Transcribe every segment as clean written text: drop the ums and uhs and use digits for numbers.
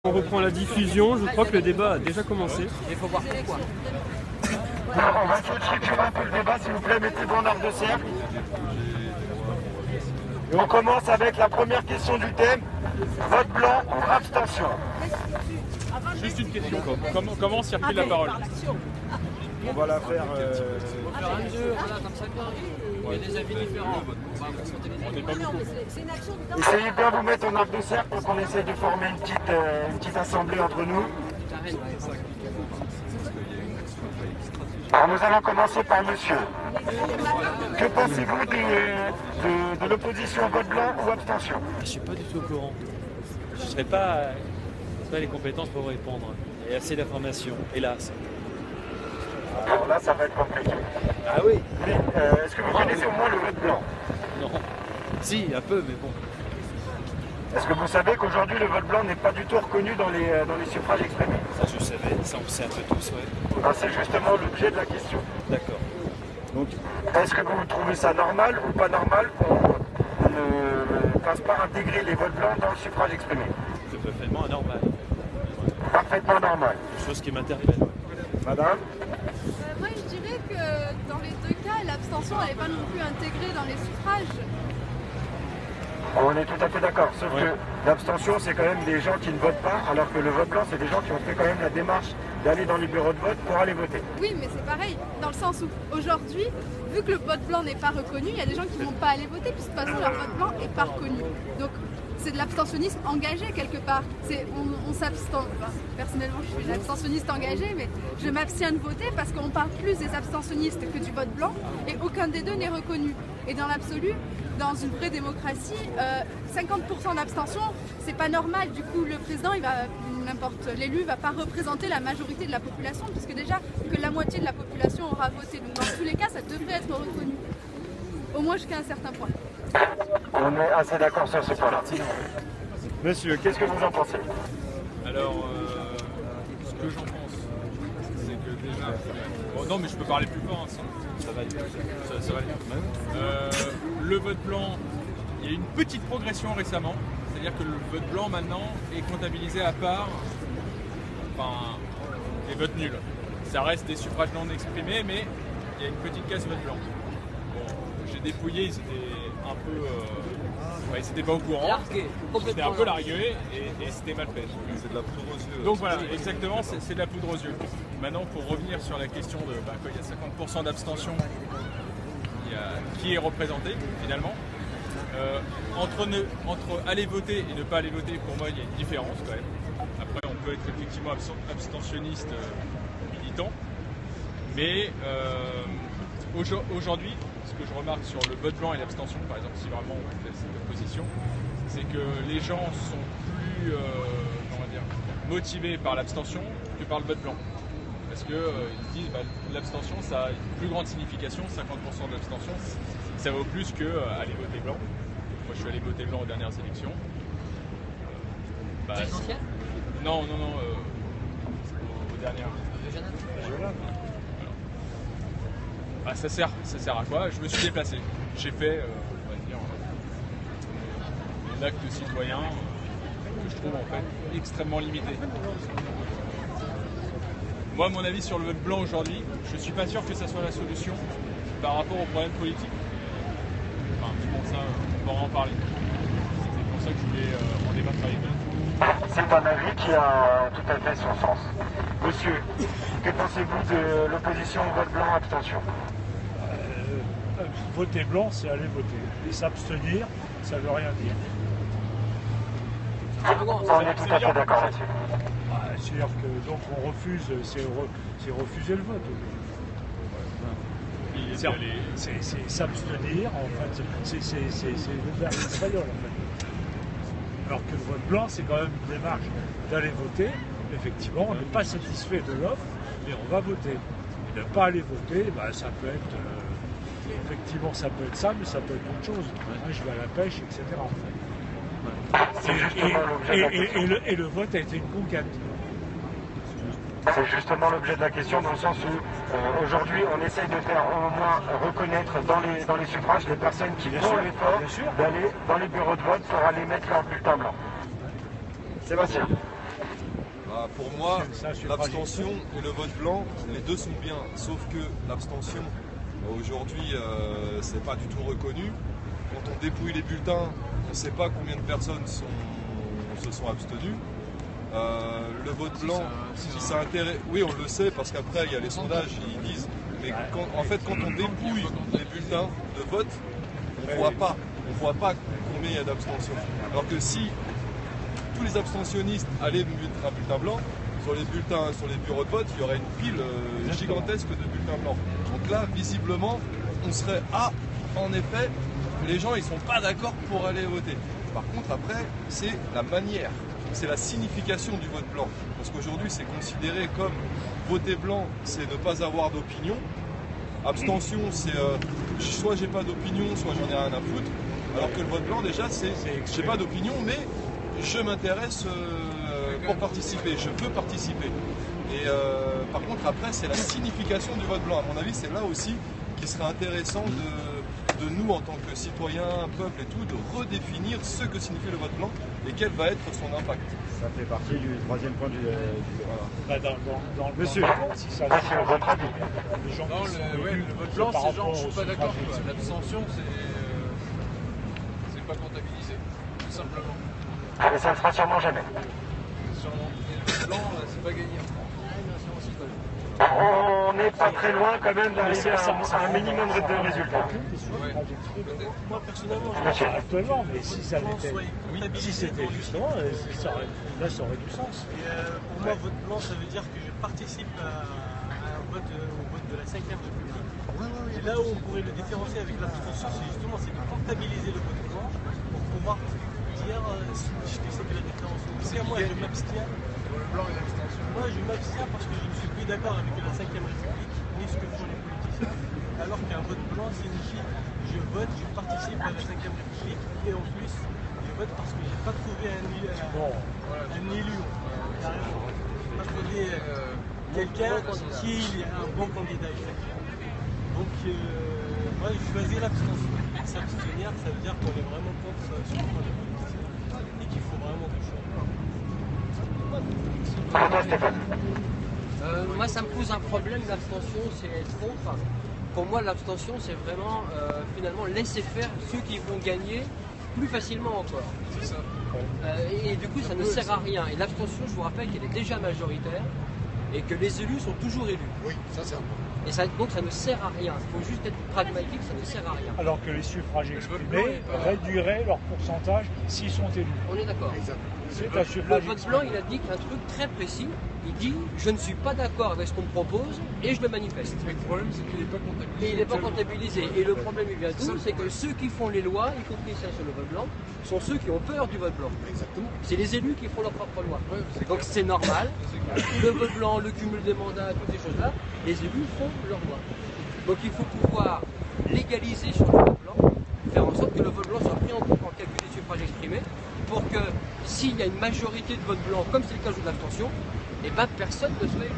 On reprend la diffusion, je crois que le débat a déjà commencé. Il faut voir pourquoi. Alors, on va essayer de structurer un peu le débat, s'il vous plaît, mettez-vous en arc de cercle. Et on commence avec la première question du thème, vote blanc ou abstention. Juste une question, comment circule la parole? On va la faire... Au fur et à mesure, voilà, comme ça, il y a des avis différents. On n'est pas beaucoup. Essayez bien de vous mettre en arc de cercle pour qu'on essaie de former une petite assemblée entre nous. Alors nous allons commencer par monsieur. Que pensez-vous de l'opposition vote blanc ou abstention? Je suis pas du tout au courant. Je n'ai pas les compétences pour répondre. Il y a assez d'informations, hélas. Alors là, ça va être compliqué. Ah oui? Mais est-ce que vous connaissez au moins le vote blanc? Non. Si, un peu, mais bon. Est-ce que vous savez qu'aujourd'hui le vote blanc n'est pas du tout reconnu dans les suffrages exprimés? Ça, je savais. Ça, on sait un peu tous, ouais. Ben, c'est justement l'objet de la question. D'accord. Donc, Est-ce que vous trouvez ça normal ou pas normal qu'on ne fasse pas intégrer les votes blancs dans le suffrage exprimé? c'est parfaitement anormal. Parfaitement normal. Une chose qui m'interpelle. Ouais. Madame? Moi, je dirais que dans les deux cas, l'abstention n'est pas non plus intégrée dans les suffrages. On est tout à fait d'accord, sauf Ouais. que l'abstention, c'est quand même des gens qui ne votent pas, alors que le vote blanc, c'est des gens qui ont fait quand même la démarche d'aller dans les bureaux de vote pour aller voter. Oui, mais c'est pareil, dans le sens où aujourd'hui, vu que le vote blanc n'est pas reconnu, il y a des gens qui ne vont pas aller voter, puisque de toute façon leur vote blanc n'est pas reconnu. Donc c'est de l'abstentionnisme engagé quelque part. On s'abstient. Enfin, personnellement, je suis une abstentionniste engagée, mais je m'abstiens de voter parce qu'on parle plus des abstentionnistes que du vote blanc, et aucun des deux n'est reconnu. Et dans l'absolu, dans une vraie démocratie, 50% d'abstention, c'est pas normal. Du coup, le président, l'élu, va pas représenter la majorité de la population, puisque déjà que la moitié de la population aura voté. Donc dans tous les cas, ça devrait être reconnu, au moins jusqu'à un certain point. On est assez d'accord sur ce point-là. Monsieur, qu'est-ce que vous en pensez? Alors, ce que j'en pense, c'est que déjà... Bon, non, mais je peux parler plus fort, hein, ça va aller. Ça va aller. Le vote blanc, il y a eu une petite progression récemment, c'est-à-dire que le vote blanc maintenant est comptabilisé à part les votes nuls. Ça reste des suffrages non exprimés, mais il y a une petite case vote blanc. Bon, j'ai dépouillé, ils étaient un peu... ils n'étaient pas au courant, c'était un peu largué et c'était mal fait. C'est de la poudre aux yeux. Donc voilà, exactement, c'est de la poudre aux yeux. Maintenant, pour revenir sur la question de quand il y a 50% d'abstention, qui est représenté finalement, entre aller voter et ne pas aller voter, pour moi il y a une différence quand même. Après on peut être effectivement abstentionniste militant, mais aujourd'hui, ce que je remarque sur le vote blanc et l'abstention, par exemple, si vraiment on fait cette opposition, c'est que les gens sont plus motivés par l'abstention que par le vote blanc. Parce qu'ils se disent l'abstention, ça a une plus grande signification, 50% de l'abstention, ça vaut plus que aller voter blanc. Moi je suis allé voter blanc aux dernières élections. Non, aux dernières. Ça sert à quoi? Je me suis déplacé. J'ai fait, on va dire, un acte citoyen que je trouve en fait extrêmement limité. Moi, mon avis sur le vote blanc aujourd'hui, je ne suis pas sûr que ça soit la solution par rapport aux problèmes politiques. Enfin, pour ça, on va en parler. C'est pour ça que je voulais en débattre avec vous. C'est un avis qui a tout à fait son sens. Monsieur, que pensez-vous de l'opposition vote blanc abstention? Voter blanc, c'est aller voter. Et s'abstenir, ça ne veut rien dire. On est tout à fait d'accord là-dessus. C'est-à-dire que donc on refuse, c'est refuser le vote. C'est s'abstenir, en fait, c'est le verbe espagnol en fait. Alors que le vote blanc, c'est quand même une démarche d'aller voter. Effectivement, on n'est pas satisfait de l'offre, mais on va voter. Et ne pas aller voter, ça peut être... effectivement, ça peut être ça, mais ça peut être autre chose. Je vais à la pêche, etc. En fait. Et le vote a été une conquête. C'est justement l'objet de la question, dans le sens où aujourd'hui on essaye de faire au moins reconnaître dans les suffrages les personnes qui font l'effort d'aller dans les bureaux de vote pour aller mettre leur bulletin blanc. Sébastien. Bah, pour moi, Ça, je suis l'abstention et le vote blanc, les deux sont bien. Sauf que l'abstention, aujourd'hui, c'est pas du tout reconnu. Quand on dépouille les bulletins, on ne sait pas combien de personnes se sont abstenues. Le vote blanc, si ça intéresse, oui, on le sait parce qu'après il y a les sondages, ils disent. Mais en fait, quand on dépouille les bulletins de vote, on voit pas combien il y a d'abstention. Alors que si tous les abstentionnistes allaient mettre un bulletin blanc, sur les bureaux de vote, il y aurait une pile gigantesque de bulletins blancs. Donc là, visiblement, on serait en effet, les gens ils sont pas d'accord pour aller voter. Par contre, après, c'est la manière, c'est la signification du vote blanc. Parce qu'aujourd'hui, c'est considéré comme voter blanc, c'est ne pas avoir d'opinion. Abstention, c'est soit j'ai pas d'opinion, soit j'en ai rien à foutre. Alors que le vote blanc, déjà, c'est j'ai pas d'opinion, mais je m'intéresse pour participer, je veux participer. Et par contre, après, c'est la signification du vote blanc. À mon avis, c'est là aussi qu'il serait intéressant de nous, en tant que citoyens, peuple et tout, de redéfinir ce que signifie le vote blanc et quel va être son impact. Ça fait partie du troisième point du Voilà. Monsieur, si ça Ça, c'est votre avis. les gens Non, qui sont le élus, vote blanc, par c'est genre, rapport je suis au pas d'accord. suffrage exprimé. L'abstention, c'est pas comptabilisé, tout simplement. Et ça ne sera sûrement jamais. Sûrement. Et le vote blanc, c'est pas gagné. On n'est pas très loin quand même d'arriver à un minimum de résultats. Moi personnellement, Monsieur. Actuellement, mais si ça soit l'était, comptabilisé si c'était pour lui. justement, ça aurait du sens. Et pour moi, vote blanc, ça veut dire que je participe au vote de la 5e République. Et là où on pourrait le différencier avec l'abstention, c'est de comptabiliser le vote blanc pour pouvoir dire je sais que la différence. En tout cas, moi, je m'abstiens. Le blanc et l'abstention. Moi, je m'abstiens parce que je ne suis plus d'accord avec la 5e République ni ce que font les politiciens. Alors qu'un vote blanc signifie je vote, je participe à la 5e République et en plus, je vote parce que je n'ai pas trouvé un élu. Carrément. Je n'ai pas trouvé quelqu'un qui est un bon candidat. Donc, moi, je choisis l'abstention. S'abstenir, ça veut dire qu'on est vraiment contre ce que font les politiciens et qu'il faut vraiment du changement. Moi, ça me pose un problème, l'abstention, c'est être contre. Pour moi, l'abstention, c'est vraiment, finalement, laisser faire ceux qui vont gagner plus facilement encore. C'est ça. Et du coup, ça ne sert à rien. Et l'abstention, je vous rappelle qu'elle est déjà majoritaire et que les élus sont toujours élus. Oui, ça c'est un point. Et ça, donc, ça ne sert à rien. Il faut juste être pragmatique, ça ne sert à rien. Alors que les suffrages exprimés réduiraient leur pourcentage s'ils sont élus. On est d'accord. C'est un Le suffrage vote exprimé. blanc, il indique un truc très précis. Il dit je ne suis pas d'accord avec ce qu'on me propose et je le manifeste. Mais le problème, c'est qu'il n'est pas comptabilisé. Et il n'est pas comptabilisé. Et le problème, il vient d'où? C'est que ceux qui font les lois, y compris celles sur le vote blanc, sont ceux qui ont peur du vote blanc. Exactement. C'est les élus qui font leurs propres lois. Ouais, c'est Donc clair. c'est normal. Le vote blanc, le cumul des mandats, toutes ces choses-là, les élus font leurs lois. Donc il faut pouvoir légaliser sur le vote blanc, faire en sorte que le vote blanc soit pris en compte en calcul des suffrages exprimés, pour que s'il y a une majorité de vote blanc, comme c'est le cas de l'abstention, et ben personne ne soit élu.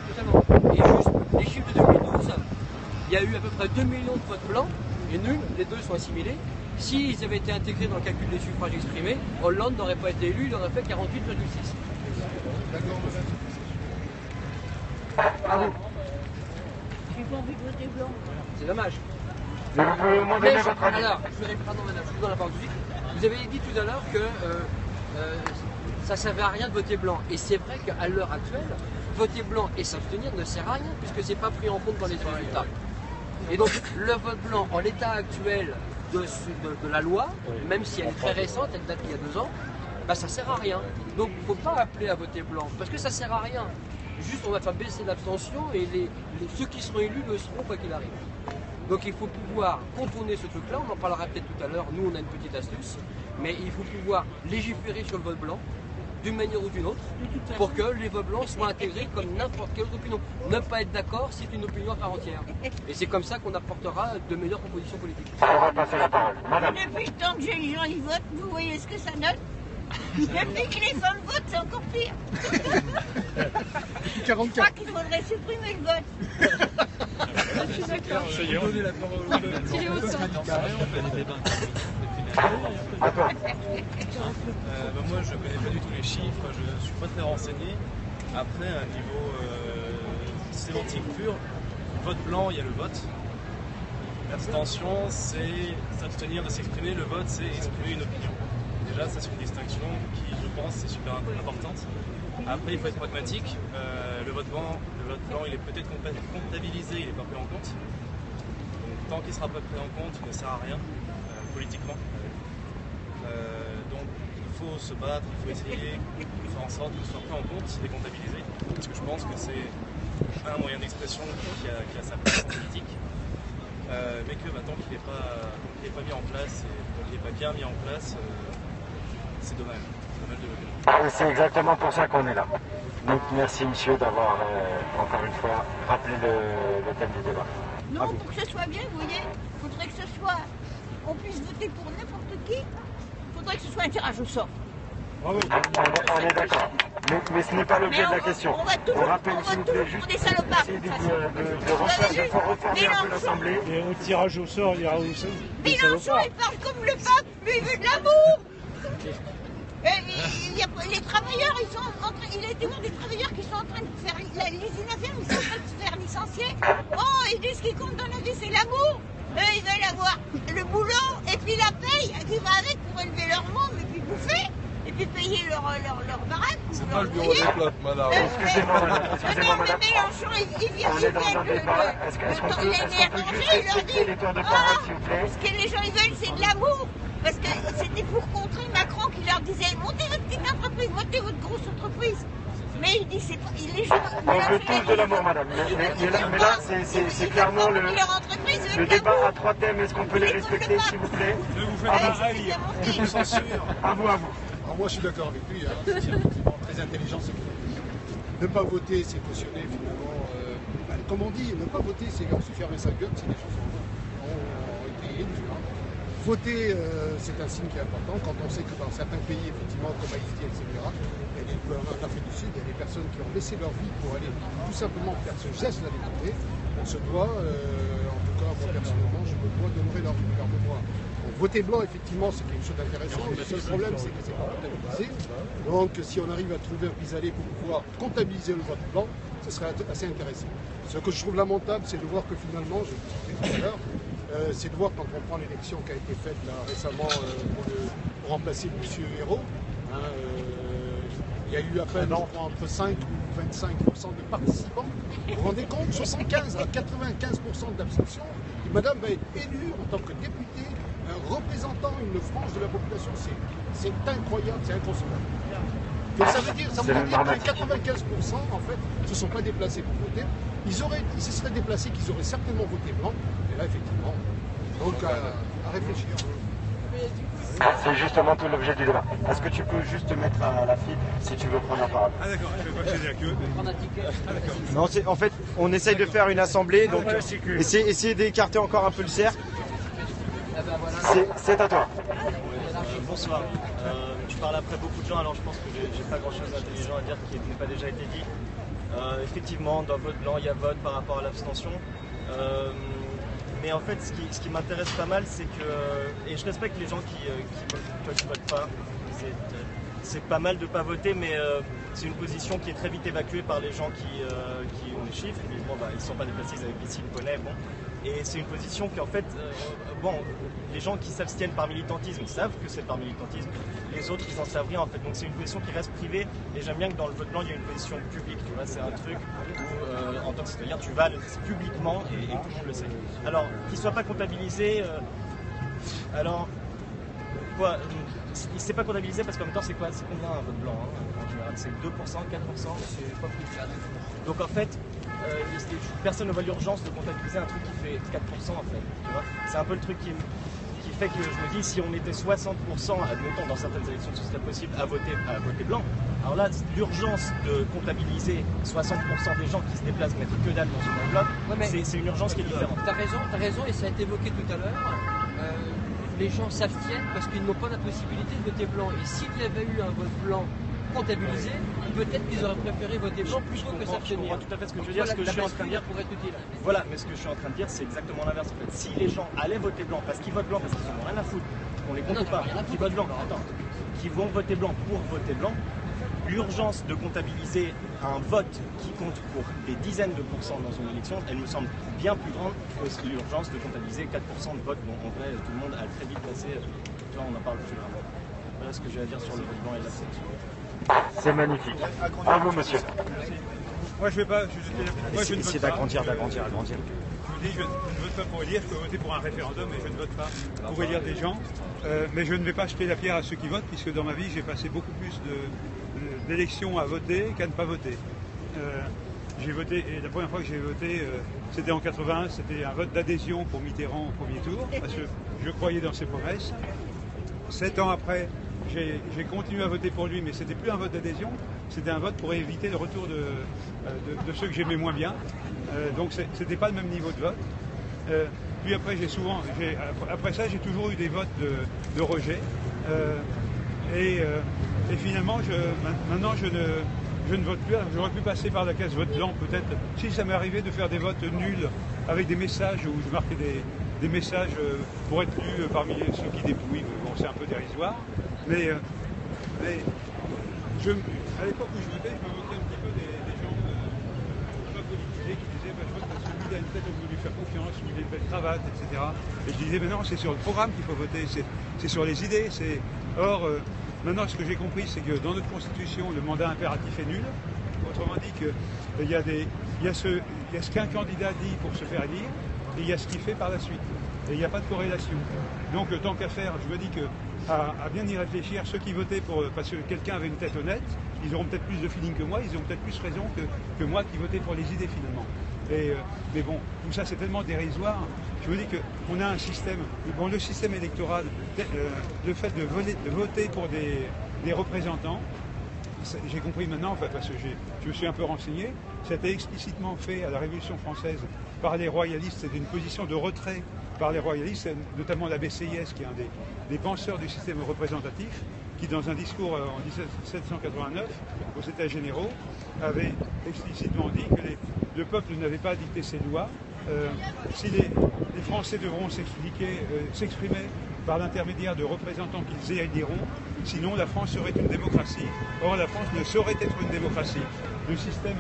Tout simplement. Et juste, les chiffres de 2012, il y a eu à peu près 2 millions de votes blancs et nuls, les deux sont assimilés. S'ils avaient été intégrés dans le calcul des suffrages exprimés, Hollande n'aurait pas été élu, il aurait fait 48,6. D'accord, madame. J'ai pas envie de voter blanc. C'est dommage. Vous pouvez au moins Mais donner votre avis. alors, pardon madame, je vous donne la parole tout de suite. Vous avez dit tout à l'heure que ça ne servait à rien de voter blanc. Et c'est vrai qu'à l'heure actuelle, voter blanc et s'abstenir ne sert à rien puisque c'est pas pris en compte dans les résultats. Et donc le vote blanc en l'état actuel de la loi, même si elle est très récente, elle date d'il y a 2 ans, bah, ça sert à rien. Donc il ne faut pas appeler à voter blanc parce que ça sert à rien. Juste on va faire baisser l'abstention et ceux qui seront élus le seront quoi qu'il arrive. Donc il faut pouvoir contourner ce truc-là, on en parlera peut-être tout à l'heure, nous on a une petite astuce, mais il faut pouvoir légiférer sur le vote blanc, d'une manière ou d'une autre, pour que les votes blancs soient intégrés comme n'importe quelle autre opinion. Ne pas être d'accord, c'est une opinion à part entière. Et c'est comme ça qu'on apportera de meilleures propositions politiques. On va passer la parole. Madame. Depuis le temps que les gens y votent, vous voyez ce que ça donne? Depuis que les femmes votent, c'est encore pire. Je crois qu'il faudrait supprimer le vote. Je suis d'accord. Donner la parole aux jeunes. Il est au centre. On fait des débats. À toi. Moi, je ne connais pas du tout les chiffres, je ne suis pas très renseigné. Après, à un niveau sémantique pur, vote blanc, il y a le vote. L'abstention, c'est s'abstenir de s'exprimer. Le vote, c'est exprimer une opinion. Déjà, ça, c'est une distinction qui, je pense, est super importante. Après, il faut être pragmatique. Le vote blanc, il est peut-être comptabilisé, il n'est pas pris en compte. Donc, tant qu'il ne sera pas pris en compte, il ne sert à rien, politiquement. Donc, il faut se battre, il faut essayer de faire en sorte qu'il soit pris en compte et comptabilisé. Parce que je pense que c'est un moyen d'expression qui a sa place politique. Mais que tant qu'il n'est pas mis en place, et tant qu'il n'est pas bien mis en place, c'est dommage. C'est exactement pour ça qu'on est là. Donc merci monsieur d'avoir encore une fois rappelé le thème du débat. Non, pour que ce soit bien, vous voyez, il faudrait que ce soit, on puisse voter pour n'importe qui, il faudrait que ce soit un tirage au sort. On est d'accord. Mais ce n'est pas l'objet de la question. On rappelle s'il vous plaît juste essayer de reformer un peu l'Assemblée. Et au tirage au sort, il y aura aussi des Mélenchon, salopards. il parle comme le pape, lui il veut de l'amour. Les travailleurs, il a été voir des travailleurs qui sont en train de faire l'usine à ferme, ils sont en train de se faire licencier. Oh, ils disent ce qui compte dans la vie, c'est l'amour. Eux, ils veulent avoir le boulot et puis la paye qui va avec pour élever leur môme et puis bouffer. Et puis payer leur baraque. C'est pas le bureau des plates, madame. Excusez-moi, madame. Mais Mélenchon, il vient On est dans un débat. Est-ce qu'on peut juste respecter les tours de parole, s'il vous plaît? Ce que les gens ils veulent, c'est de l'amour. Parce que c'était pour contrer Macron qui leur disait montez votre petite entreprise, montez votre grosse entreprise. Mais il dit c'est pas. Les gens. On veut tous de l'amour, madame. Mais là, c'est clairement le débat à 3 thèmes. Est-ce qu'on peut les respecter, s'il vous plaît? Ne vous faites pas ravir. Je vous censure. À vous. Alors moi je suis d'accord avec lui, c'est effectivement très intelligent ce qu'il dit. Ne pas voter, c'est cautionner finalement, comme on dit, ne pas voter, c'est se fermer sa gueule si les gens ont été élus. Voter, c'est un signe qui est important quand on sait que dans certains pays, effectivement, comme Haïti, etc., en Afrique du Sud, il y a des personnes qui ont laissé leur vie pour aller tout simplement faire ce geste d'aller voter. On se doit, en tout cas moi personnellement, je me dois d'honorer leur mémoire. Voter blanc, effectivement, c'est quelque chose d'intéressant. Le seul problème, c'est que c'est pas comptabilisé. Donc, si on arrive à trouver un pis-aller pour pouvoir comptabiliser le vote blanc, ce serait assez intéressant. Ce que je trouve lamentable, c'est de voir que finalement, je le disais tout à l'heure, c'est de voir quand on prend l'élection qui a été faite là, récemment pour remplacer M. Hérault, il y a eu à peine entre 5 ou 25% de participants. Vous vous rendez compte, 75 à 95% d'abstention. Et madame va être élue en tant que députée, représentant une frange de la population. C'est incroyable, c'est inconcevable. Donc ça veut dire que 95% en fait ne se sont pas déplacés pour voter. Ils se seraient déplacés, qu'ils auraient certainement voté blanc. Et là, effectivement, donc à réfléchir. C'est justement tout l'objet du débat. Est-ce que tu peux juste te mettre à la file si tu veux prendre la parole? Ah d'accord, je vais pas chez que. Ah d'accord. Non, en fait, on essaye de faire une assemblée, donc essayer d'écarter encore un peu le cercle. C'est à toi. Bonsoir. Je parle après beaucoup de gens, alors je pense que j'ai pas grand chose d'intelligent à dire qui n'ait pas déjà été dit. Effectivement, dans vote blanc, il y a vote par rapport à l'abstention. Mais en fait, ce qui m'intéresse pas mal, c'est que, et je respecte les gens qui votent pas, c'est pas mal de pas voter, mais c'est une position qui est très vite évacuée par les gens qui ont les chiffres. Ils disent bon, ils ne sont pas déplacés, ils avaient ici, ils connaissent, bon. Et c'est une position qui en fait, les gens qui s'abstiennent par militantisme savent que c'est par militantisme, les autres ils en savent rien en fait, donc c'est une position qui reste privée, et j'aime bien que dans le vote blanc il y a une position publique, tu vois, c'est un truc où en tant que citoyen tu vas publiquement et tout le monde le sait. Alors qu'il ne soit pas comptabilisé, alors quoi, c'est pas comptabilisé parce qu'en même temps c'est quoi, c'est combien un vote blanc en général, c'est 2%, 4%, c'est pas plus de 4. Donc en fait, personne ne voit l'urgence de comptabiliser un truc qui fait 4% en fait, tu vois. C'est un peu le truc qui fait que je me dis, si on était 60%, admettons dans certaines élections ce serait possible, à voter blanc, alors là l'urgence de comptabiliser 60% des gens qui se déplacent mettre que dalle dans une bloc, c'est une urgence qui est différente. T'as raison, et ça a été évoqué tout à l'heure. Les gens s'abstiennent parce qu'ils n'ont pas la possibilité de voter blanc. Et s'il y avait eu un vote blanc comptabilisé, peut-être qu'ils auraient préféré voter blanc plutôt que s'abstenir. Tout à fait ce que je veux dire, ce que je suis en train de dire. Voilà, mais ce que je suis en train de dire, c'est exactement l'inverse. En fait, si les gens allaient voter blanc parce qu'ils votent blanc, parce qu'ils n'en ont rien à foutre, qu'on les compte pas, qui votent blanc, qui vont voter blanc pour voter blanc, l'urgence de comptabiliser un vote qui compte pour des dizaines de pourcents dans une élection, elle me semble bien plus grande que l'urgence de comptabiliser 4% de vote dont en vrai tout le monde a très vite passé. Tu vois, on en parle plus vraiment. Voilà ce que j'ai à dire sur le vote blanc et l'abstention. C'est magnifique. À vous, monsieur. Moi, je vais pas. Essayez d'agrandir. Je vous dis, je ne vote pas pour élire, je peux voter pour un référendum, mais je ne vote pas pour élire des gens. Mais je ne vais pas jeter la pierre à ceux qui votent, puisque dans ma vie, j'ai passé beaucoup plus d'élections à voter qu'à ne pas voter. J'ai voté, et la première fois que j'ai voté, c'était en 81, c'était un vote d'adhésion pour Mitterrand au premier tour, parce que je croyais dans ses promesses. 7 ans après, j'ai continué à voter pour lui, mais c'était plus un vote d'adhésion, c'était un vote pour éviter le retour de ceux que j'aimais moins bien. Donc c'était pas le même niveau de vote. Puis après, après ça, j'ai toujours eu des votes de rejet. Et finalement, maintenant, je ne vote plus. J'aurais pu passer par la case vote blanc, peut-être, si ça m'est arrivé de faire des votes nuls avec des messages où je marquais des messages pour être plus parmi ceux qui dépouillent. Bon, c'est un peu dérisoire. Mais à l'époque où je votais, je me moquais un petit peu des gens pas politisés qui disaient je vote parce que lui il a une tête, on veut lui faire confiance, lui il a une belle cravate, etc. Et je disais mais non, c'est sur le programme qu'il faut voter, c'est sur les idées. Or, maintenant ce que j'ai compris, c'est que dans notre constitution, le mandat impératif est nul. Autrement dit qu'il y a ce qu'un candidat dit pour se faire élire, et il y a ce qu'il fait par la suite. Et il n'y a pas de corrélation. Donc tant qu'à faire, je me dis que à bien y réfléchir, ceux qui votaient parce que quelqu'un avait une tête honnête, ils auront peut-être plus de feeling que moi, ils ont peut-être plus raison que moi qui votais pour les idées finalement. Mais bon, tout ça c'est tellement dérisoire. Je me dis qu'on a un système, le système électoral, le fait de voter pour des représentants, j'ai compris maintenant, parce que je me suis un peu renseigné, c'était explicitement fait à la Révolution française par les royalistes, c'est une position de retrait par les royalistes, notamment l'abbé Sieyès, qui est un des penseurs du système représentatif, qui dans un discours en 1789, aux États généraux, avait explicitement dit que le peuple n'avait pas à dicter ses lois. Si les Français devront s'exprimer par l'intermédiaire de représentants qu'ils éliront, sinon la France serait une démocratie. Or la France ne saurait être une démocratie. Le système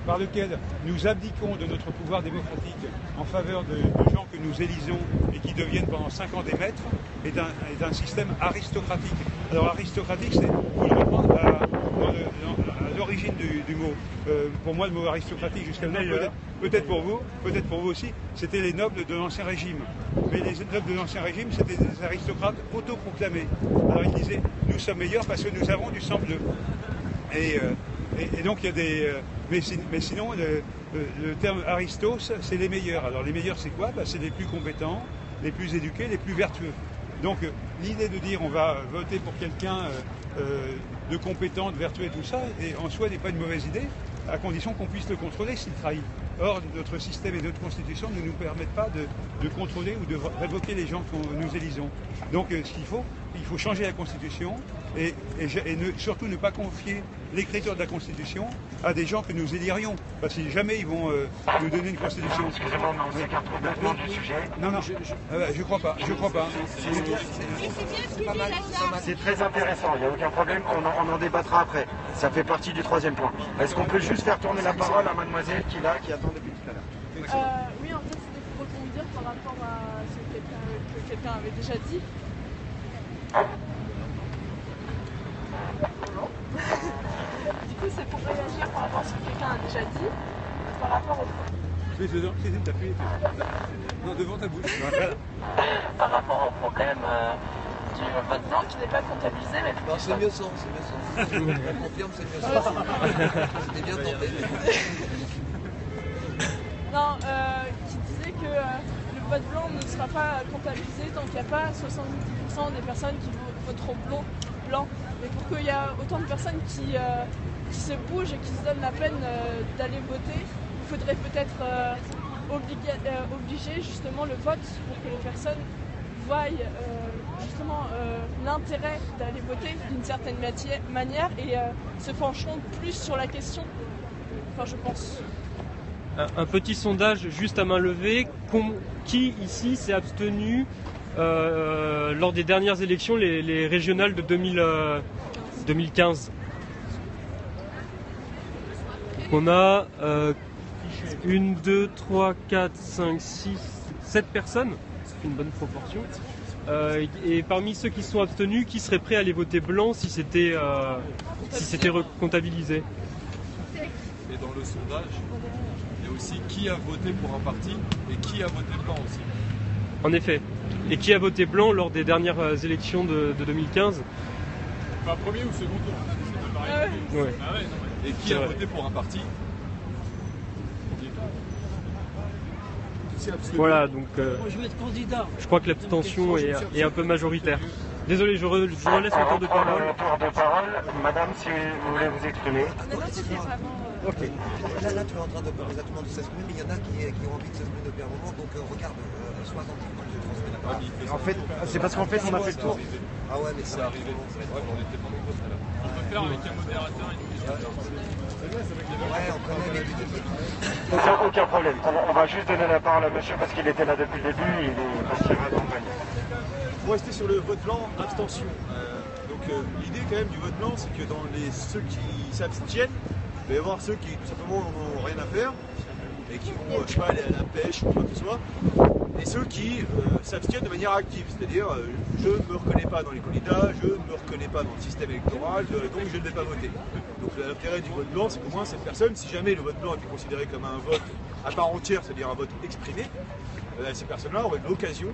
par lequel nous abdiquons de notre pouvoir démocratique en faveur de gens que nous élisons et qui deviennent pendant 5 ans des maîtres est un système aristocratique. Alors aristocratique, c'est, faut le reprendre à l'origine du mot. Pour moi, le mot aristocratique jusqu'à maintenant, peut-être pour vous aussi, c'était les nobles de l'Ancien Régime. Mais les nobles de l'Ancien Régime, c'était des aristocrates autoproclamés. Alors ils disaient, nous sommes meilleurs parce que nous avons du sang bleu. Et donc il y a des... mais sinon, le terme aristos, c'est les meilleurs. Alors les meilleurs, c'est quoi? C'est les plus compétents, les plus éduqués, les plus vertueux. Donc l'idée de dire on va voter pour quelqu'un de compétent, de vertueux et tout ça, et en soi n'est pas une mauvaise idée, à condition qu'on puisse le contrôler s'il trahit. Or, notre système et notre constitution ne nous permettent pas de contrôler ou de révoquer les gens que nous élisons. Donc ce qu'il faut, il faut changer la constitution et surtout ne pas confier l'écriture de la constitution à des gens que nous élirions. Parce que jamais ils vont nous donner une constitution. Excusez-moi, mais on s'écarte complètement du sujet. Non, je crois pas. C'est très intéressant, il n'y a aucun problème, on en débattra après. Ça fait partie du 3e point. Est-ce qu'on peut juste faire tourner la parole à mademoiselle qui attend depuis tout à l'heure? Oui, en fait, c'était pour rebondir par rapport à ce que quelqu'un avait déjà dit. Du coup, c'est pour réagir par rapport à ce que quelqu'un a déjà dit, par rapport au... Non, devant ta bouche. Par rapport au problème du vote blanc qui n'est pas comptabilisé, mais... Non, c'est mieux ça, Je vous confirme, c'est mieux ça. C'était bien tenté. Non, qui disait que le vote blanc ne sera pas comptabilisé tant qu'il n'y a pas 70% des personnes qui voteront blanc. Mais pour qu'il y ait autant de personnes qui se bougent et qui se donnent la peine d'aller voter, il faudrait peut-être obliger justement le vote pour que les personnes voient justement l'intérêt d'aller voter d'une certaine manière et se pencheront plus sur la question. Enfin, je pense. Un petit sondage juste à main levée. Qui ici s'est abstenu lors des dernières élections, les régionales de 2015? on a 1, 2, 3, 4, 5, 6, 7 personnes, c'est une bonne proportion. Et parmi ceux qui se sont abstenus, qui seraient prêts à aller voter blanc si c'était comptabilisé? Et dans le sondage, il y a aussi qui a voté pour un parti et qui a voté blanc aussi. En effet. Et qui a voté blanc lors des dernières élections de 2015? Enfin, premier ou second tour, c'est pas pareil. Ouais. Ah ouais, non, mais... Et qui a voté pour un parti? Voilà, donc je vais être candidat. je crois que l'abstention est un peu majoritaire. Désolé, je relaisse le tour de parole. Madame, si vous voulez vous exprimer. Ok. Là, tu es en train de parler exactement de s'exprimer, mais il y en a qui ont envie de s'exprimer depuis un moment, donc regarde, sois attentif quand je transmets la parole. En fait, c'est parce qu'en fait, on a fait le tour. Ah ouais, mais c'est arrivé. Ouais, on était pas nombreux tout à l'heure. On peut faire avec un modérateur et une question. Ouais, on connaît les Aucun problème. On va juste donner la parole à monsieur parce qu'il était là depuis le début et parce qu'il va accompagner. Pour rester sur le vote blanc, abstention. L'idée quand même du vote blanc, c'est que dans ceux qui s'abstiennent, il va y avoir ceux qui tout simplement n'ont rien à faire et qui vont, je sais pas, aller à la pêche ou quoi que ce soit, et ceux qui s'abstiennent de manière active, c'est-à-dire je ne me reconnais pas dans les candidats, je ne me reconnais pas dans le système électoral, donc je ne vais pas voter. Donc l'intérêt du vote blanc, c'est qu'au moins cette personne, si jamais le vote blanc est considéré comme un vote à part entière, c'est-à-dire un vote exprimé, ces personnes-là auraient l'occasion,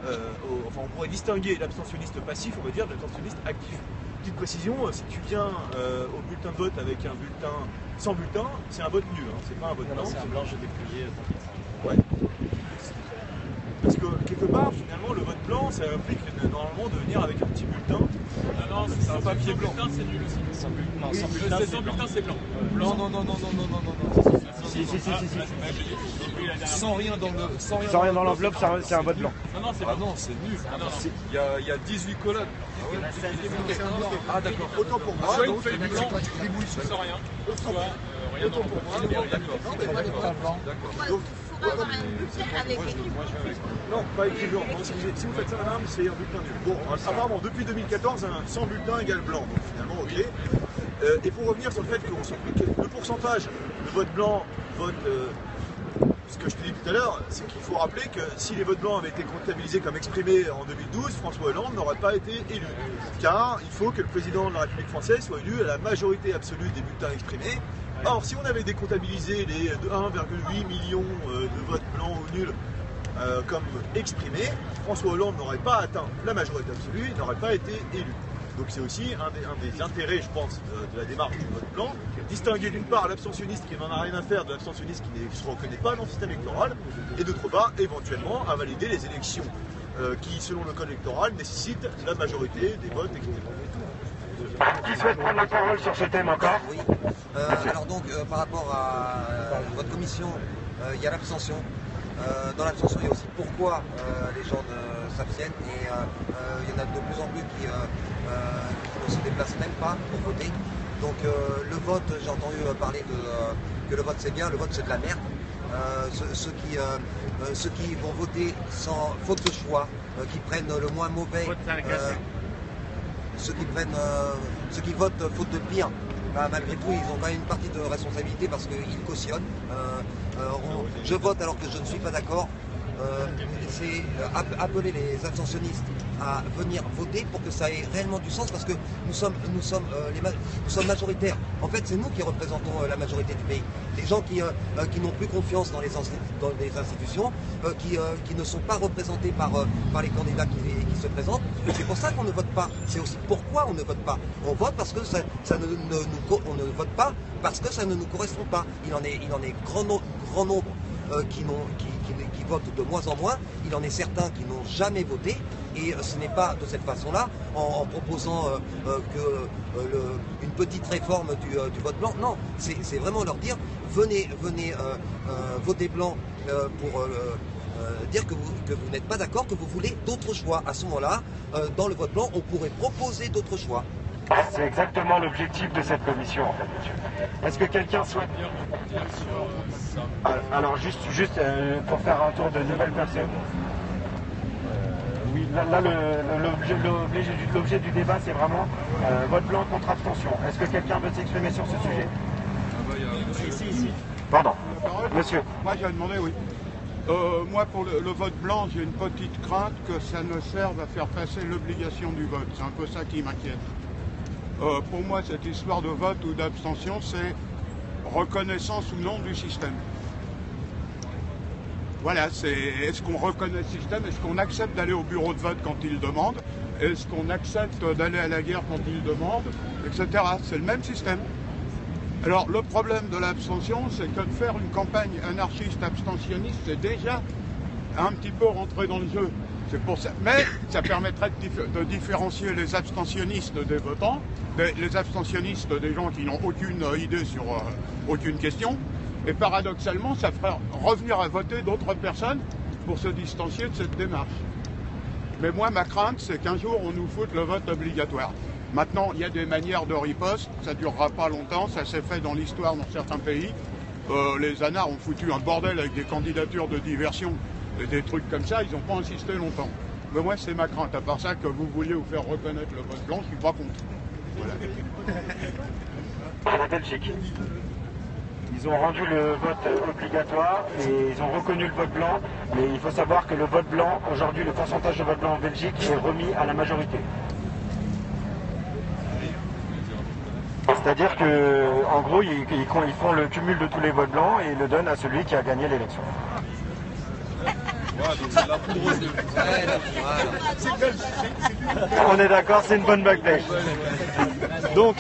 enfin on pourrait distinguer l'abstentionniste passif, on va dire, de l'abstentionniste actif. Petite précision, si tu viens au bulletin de vote avec un bulletin sans bulletin, c'est un vote nul, hein, c'est pas un vote blanc. C'est un blanc, je dépouillé. Ouais. Parce que quelque part, finalement, le vote blanc, ça implique normalement de venir avec un petit bulletin. Non, c'est un papier blanc. Sans bulletin, c'est nul aussi. Sans bulletin, c'est blanc. Blanc, non. Si. Sans rien dans l'enveloppe, c'est un vote blanc. Non, c'est ah non, c'est nul. Il y a 18 colonnes. Ah d'accord. Autant pour moi. Soit une feuille blanc, sans rien. Soit rien dans l'enveloppe. D'accord. Donc, avoir un bulletin avec écrit. non, pas écrit blanc. Si vous faites ça, madame, c'est un bulletin nul. Bon, apparemment, depuis 2014, un sans bulletin égale blanc. Donc finalement, ok. Et pour revenir sur le fait que le pourcentage de vote blanc, ce que je te dis tout à l'heure, c'est qu'il faut rappeler que si les votes blancs avaient été comptabilisés comme exprimés en 2012, François Hollande n'aurait pas été élu. Car il faut que le président de la République française soit élu à la majorité absolue des bulletins exprimés. Or, si on avait décomptabilisé les 1,8 million de votes blancs ou nuls comme exprimés, François Hollande n'aurait pas atteint la majorité absolue, il n'aurait pas été élu. Donc c'est aussi un des intérêts, je pense, de la démarche du vote blanc, distinguer d'une part l'abstentionniste qui n'en a rien à faire de l'abstentionniste qui ne se reconnaît pas dans le système électoral, et d'autre part, éventuellement, à valider les élections qui, selon le code électoral, nécessitent la majorité des votes exprimés. Qui souhaite prendre la parole sur ce thème encore? Oui. Alors donc, par rapport à votre commission, il y a l'abstention. Dans l'abstention, il y a aussi pourquoi les gens s'abstiennent et il y en a de plus en plus qui ne se déplacent même pas pour voter. Donc le vote, j'ai entendu parler que le vote c'est bien, le vote c'est de la merde. Ceux qui vont voter sans faute de choix, qui prennent le moins mauvais, ceux qui votent faute de pire, bah, malgré tout, ils ont quand même une partie de responsabilité parce qu'ils cautionnent. Je vote alors que je ne suis pas d'accord. C'est appeler les abstentionnistes à venir voter pour que ça ait réellement du sens parce que nous sommes majoritaires. En fait, c'est nous qui représentons la majorité du pays. Les gens qui n'ont plus confiance dans les institutions, qui ne sont pas représentés par les candidats qui se présentent. C'est pour ça qu'on ne vote pas. C'est aussi pourquoi on ne vote pas. On vote parce que on ne vote pas parce que ça ne nous correspond pas. Il en est grand nombre qui votent de moins en moins, il en est certains qui n'ont jamais voté, et ce n'est pas de cette façon-là, en proposant une petite réforme du vote blanc. Non, c'est vraiment leur dire, venez voter blanc pour dire que vous n'êtes pas d'accord, que vous voulez d'autres choix. À ce moment-là, dans le vote blanc, on pourrait proposer d'autres choix. C'est exactement l'objectif de cette commission, en fait, monsieur. Est-ce que quelqu'un souhaite... Alors, juste pour faire un tour de nouvelles personnes. Oui, là l'objet du débat, c'est vraiment vote blanc contre abstention. Est-ce que quelqu'un veut s'exprimer sur ce sujet? il y a monsieur. Pardon. Monsieur. Moi, j'ai demandé, oui. Moi, pour le vote blanc, j'ai une petite crainte que ça ne serve à faire passer l'obligation du vote. C'est un peu ça qui m'inquiète. Pour moi, cette histoire de vote ou d'abstention, c'est reconnaissance ou non du système. Voilà, est-ce qu'on reconnaît le système? Est-ce qu'on accepte d'aller au bureau de vote quand il demande? Est-ce qu'on accepte d'aller à la guerre quand il demande? Etc. C'est le même système. Alors, le problème de l'abstention, c'est que de faire une campagne anarchiste abstentionniste, c'est déjà un petit peu rentré dans le jeu. C'est pour ça. Mais ça permettrait de différencier les abstentionnistes des votants, les abstentionnistes des gens qui n'ont aucune idée sur aucune question. Et paradoxalement, ça ferait revenir à voter d'autres personnes pour se distancier de cette démarche. Mais moi, ma crainte, c'est qu'un jour, on nous foute le vote obligatoire. Maintenant, il y a des manières de riposte, ça ne durera pas longtemps, ça s'est fait dans l'histoire dans certains pays. Les anards ont foutu un bordel avec des candidatures de diversion et des trucs comme ça, ils n'ont pas insisté longtemps. Mais moi, c'est ma crainte. À part ça, que vous vouliez vous faire reconnaître le vote blanc, je ne suis pas contre. Voilà. La Belgique. Ils ont rendu le vote obligatoire et ils ont reconnu le vote blanc. Mais il faut savoir que le vote blanc, aujourd'hui, le pourcentage de vote blanc en Belgique est remis à la majorité. C'est-à-dire qu'en gros, ils font le cumul de tous les votes blancs et le donnent à celui qui a gagné l'élection. On est d'accord, c'est une bonne backpage. Donc,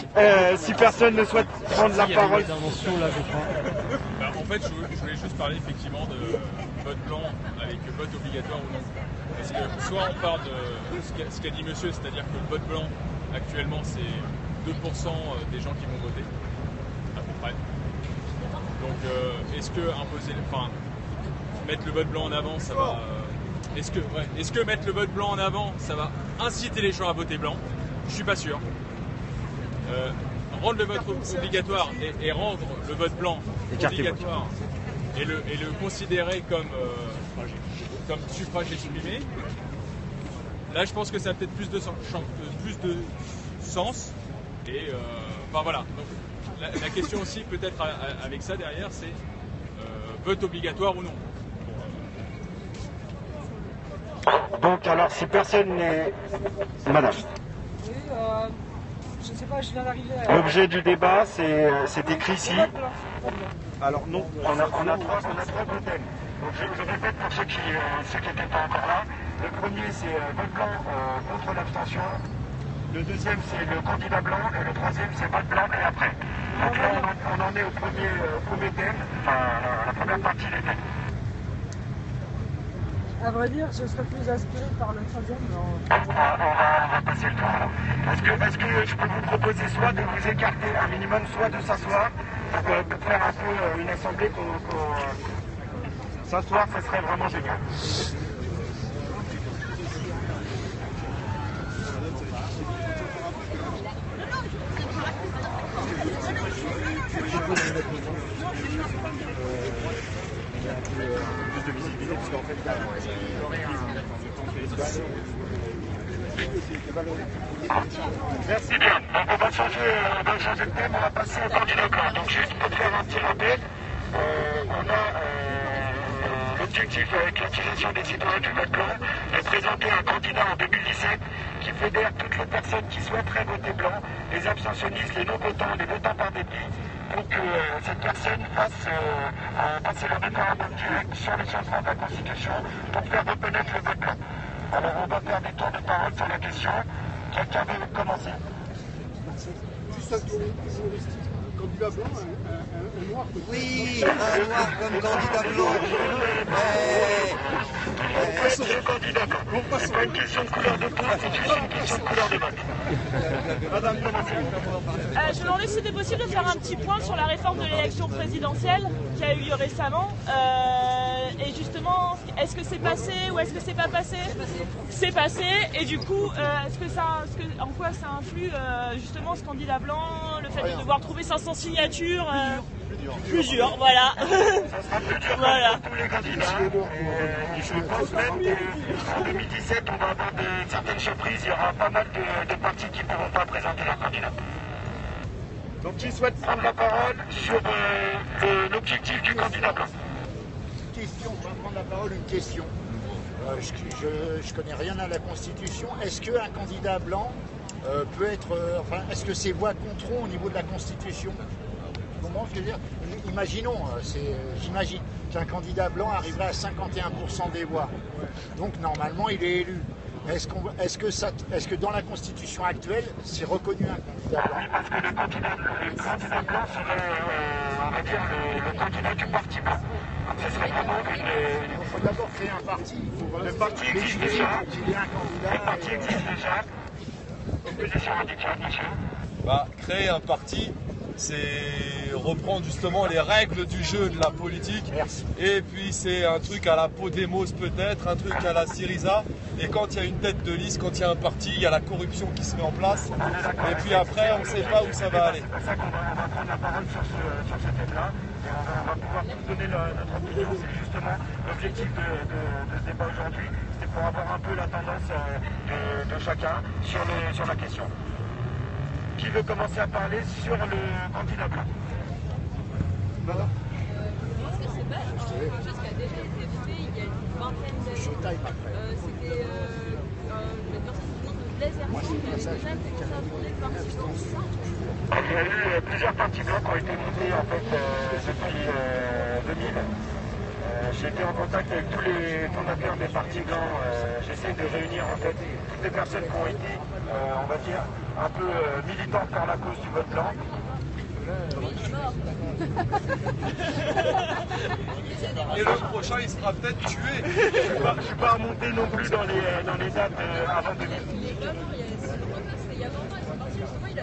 si personne ne souhaite prendre la parole... En fait, je voulais juste parler effectivement de vote blanc avec vote obligatoire ou non. Parce que soit on parle de ce qu'a dit monsieur, c'est-à-dire que le vote blanc, actuellement, c'est 2% des gens qui vont voter, à peu près. Donc, est-ce que imposer... Enfin, mettre le vote blanc en avant, ça va... Est-ce que mettre le vote blanc en avant, ça va inciter les gens à voter blanc? Je suis pas sûr. Rendre le vote obligatoire et rendre le vote blanc obligatoire et le considérer comme suffrage exprimé, là je pense que ça a peut-être plus de sens. Et enfin voilà. Donc, la question aussi peut-être avec ça derrière, c'est vote obligatoire ou non. Donc alors si personne n'est... Madame. Oui, je ne sais pas, je viens d'arriver à... L'objet du débat, c'est écrit ici. Alors non, on a trois thèmes. Donc je répète pour ceux qui n'étaient pas encore là. Le premier c'est vote blanc contre l'abstention. Le deuxième c'est le candidat blanc et le troisième c'est vote blanc et après. Donc là on en est au premier thème, enfin la première partie des thèmes. À vrai dire, je serais plus inspiré par le troisième. On va passer le tour alors. Est-ce que je peux vous proposer soit de vous écarter un minimum, soit de s'asseoir pour faire un peu une assemblée s'asseoir, ce serait vraiment génial. Plus de visibilité parce qu'en fait il y aurait Merci bien. Donc on va changer de thème, on va passer au candidat blanc. Donc juste pour faire un petit rappel, on a l'objectif avec l'activation des citoyens du vote blanc de présenter un candidat en 2017 qui fédère toutes les personnes qui souhaiteraient voter blanc, les abstentionnistes, les non-votants, les votants par dépit, pour que cette personne fasse passer le référendum direct sur le changement de la Constitution pour faire reconnaître le vote blanc. Alors on va faire des tours de parole sur la question. Quelqu'un veut commencer? Juste un tour humoristique. Candidat blanc, un noir comme oui, un noir comme candidat blanc. On passe au candidat blanc. On passe sur une question de couleur de peau, c'est juste une question de couleur de vote. Madame, commencez. Je me demandais si c'était possible de faire un petit point sur la réforme de l'élection présidentielle qui a eu lieu récemment. Et justement, est-ce que c'est passé ou est-ce que c'est pas passé? C'est passé. Et du coup, en quoi ça influe justement ce candidat blanc, le fait de devoir trouver 500 signatures plus dur, voilà. Voilà. Tous les candidats. Je pense même qu'en 2017, on va avoir certaines surprises. Il y aura pas mal de partis qui ne pourront pas présenter leurs candidats. Donc qui souhaite prendre la parole sur l'objectif du candidat blanc? Question, je vais prendre la parole, une question. Je connais rien à la Constitution. Est-ce qu'un candidat blanc peut être... est-ce que ses voix compteront au niveau de la Constitution? Vous comprenez ce que je veux dire? Imaginons, j'imagine qu'un candidat blanc arriverait à 51% des voix. Donc normalement, il est élu. Est-ce que dans la Constitution actuelle, c'est reconnu un candidat blanc? Oui, parce que le candidat blanc serait, on va dire, le candidat du parti blanc. Après, ce serait vraiment Il faut d'abord créer un parti. Le parti existe déjà. Il y a un candidat. Le parti existe déjà. Opposition radicale, monsieur. Bah, créer un parti, c'est reprendre justement les règles du jeu de la politique. Merci. Et puis c'est un truc à la Podemos peut-être, un truc à la Syriza. Et quand il y a une tête de liste, quand il y a un parti, il y a la corruption qui se met en place. Et puis après, on ne sait pas où ça va aller. C'est pour ça qu'on va prendre la parole sur ce thème-là. Et on va pouvoir vous donner notre opinion. C'est justement l'objectif de ce débat aujourd'hui. C'est pour avoir un peu la tendance de chacun sur la question. Qui veut commencer à parler sur le candidat blanc? Voilà. Moi, ce que c'est pas quelque chose qui a déjà été fait il y a une vingtaine d'années. C'était une personne du nom de Blaise Hermine qui avait déjà commencé à fonder le parti blanc. Il y a eu plusieurs partis blancs qui ont été montés en fait depuis 2000. J'ai été en contact avec tous les fondateurs des partis blancs. J'essaie de réunir en fait toutes les personnes qui ont été, on va dire, un peu militantes par la cause du vote blanc. Et le prochain, il sera peut-être tué. Je ne suis pas remonté non plus dans les dates avant 2000. Il est pas mort, il y a 20 ans, ils sont partis, justement, il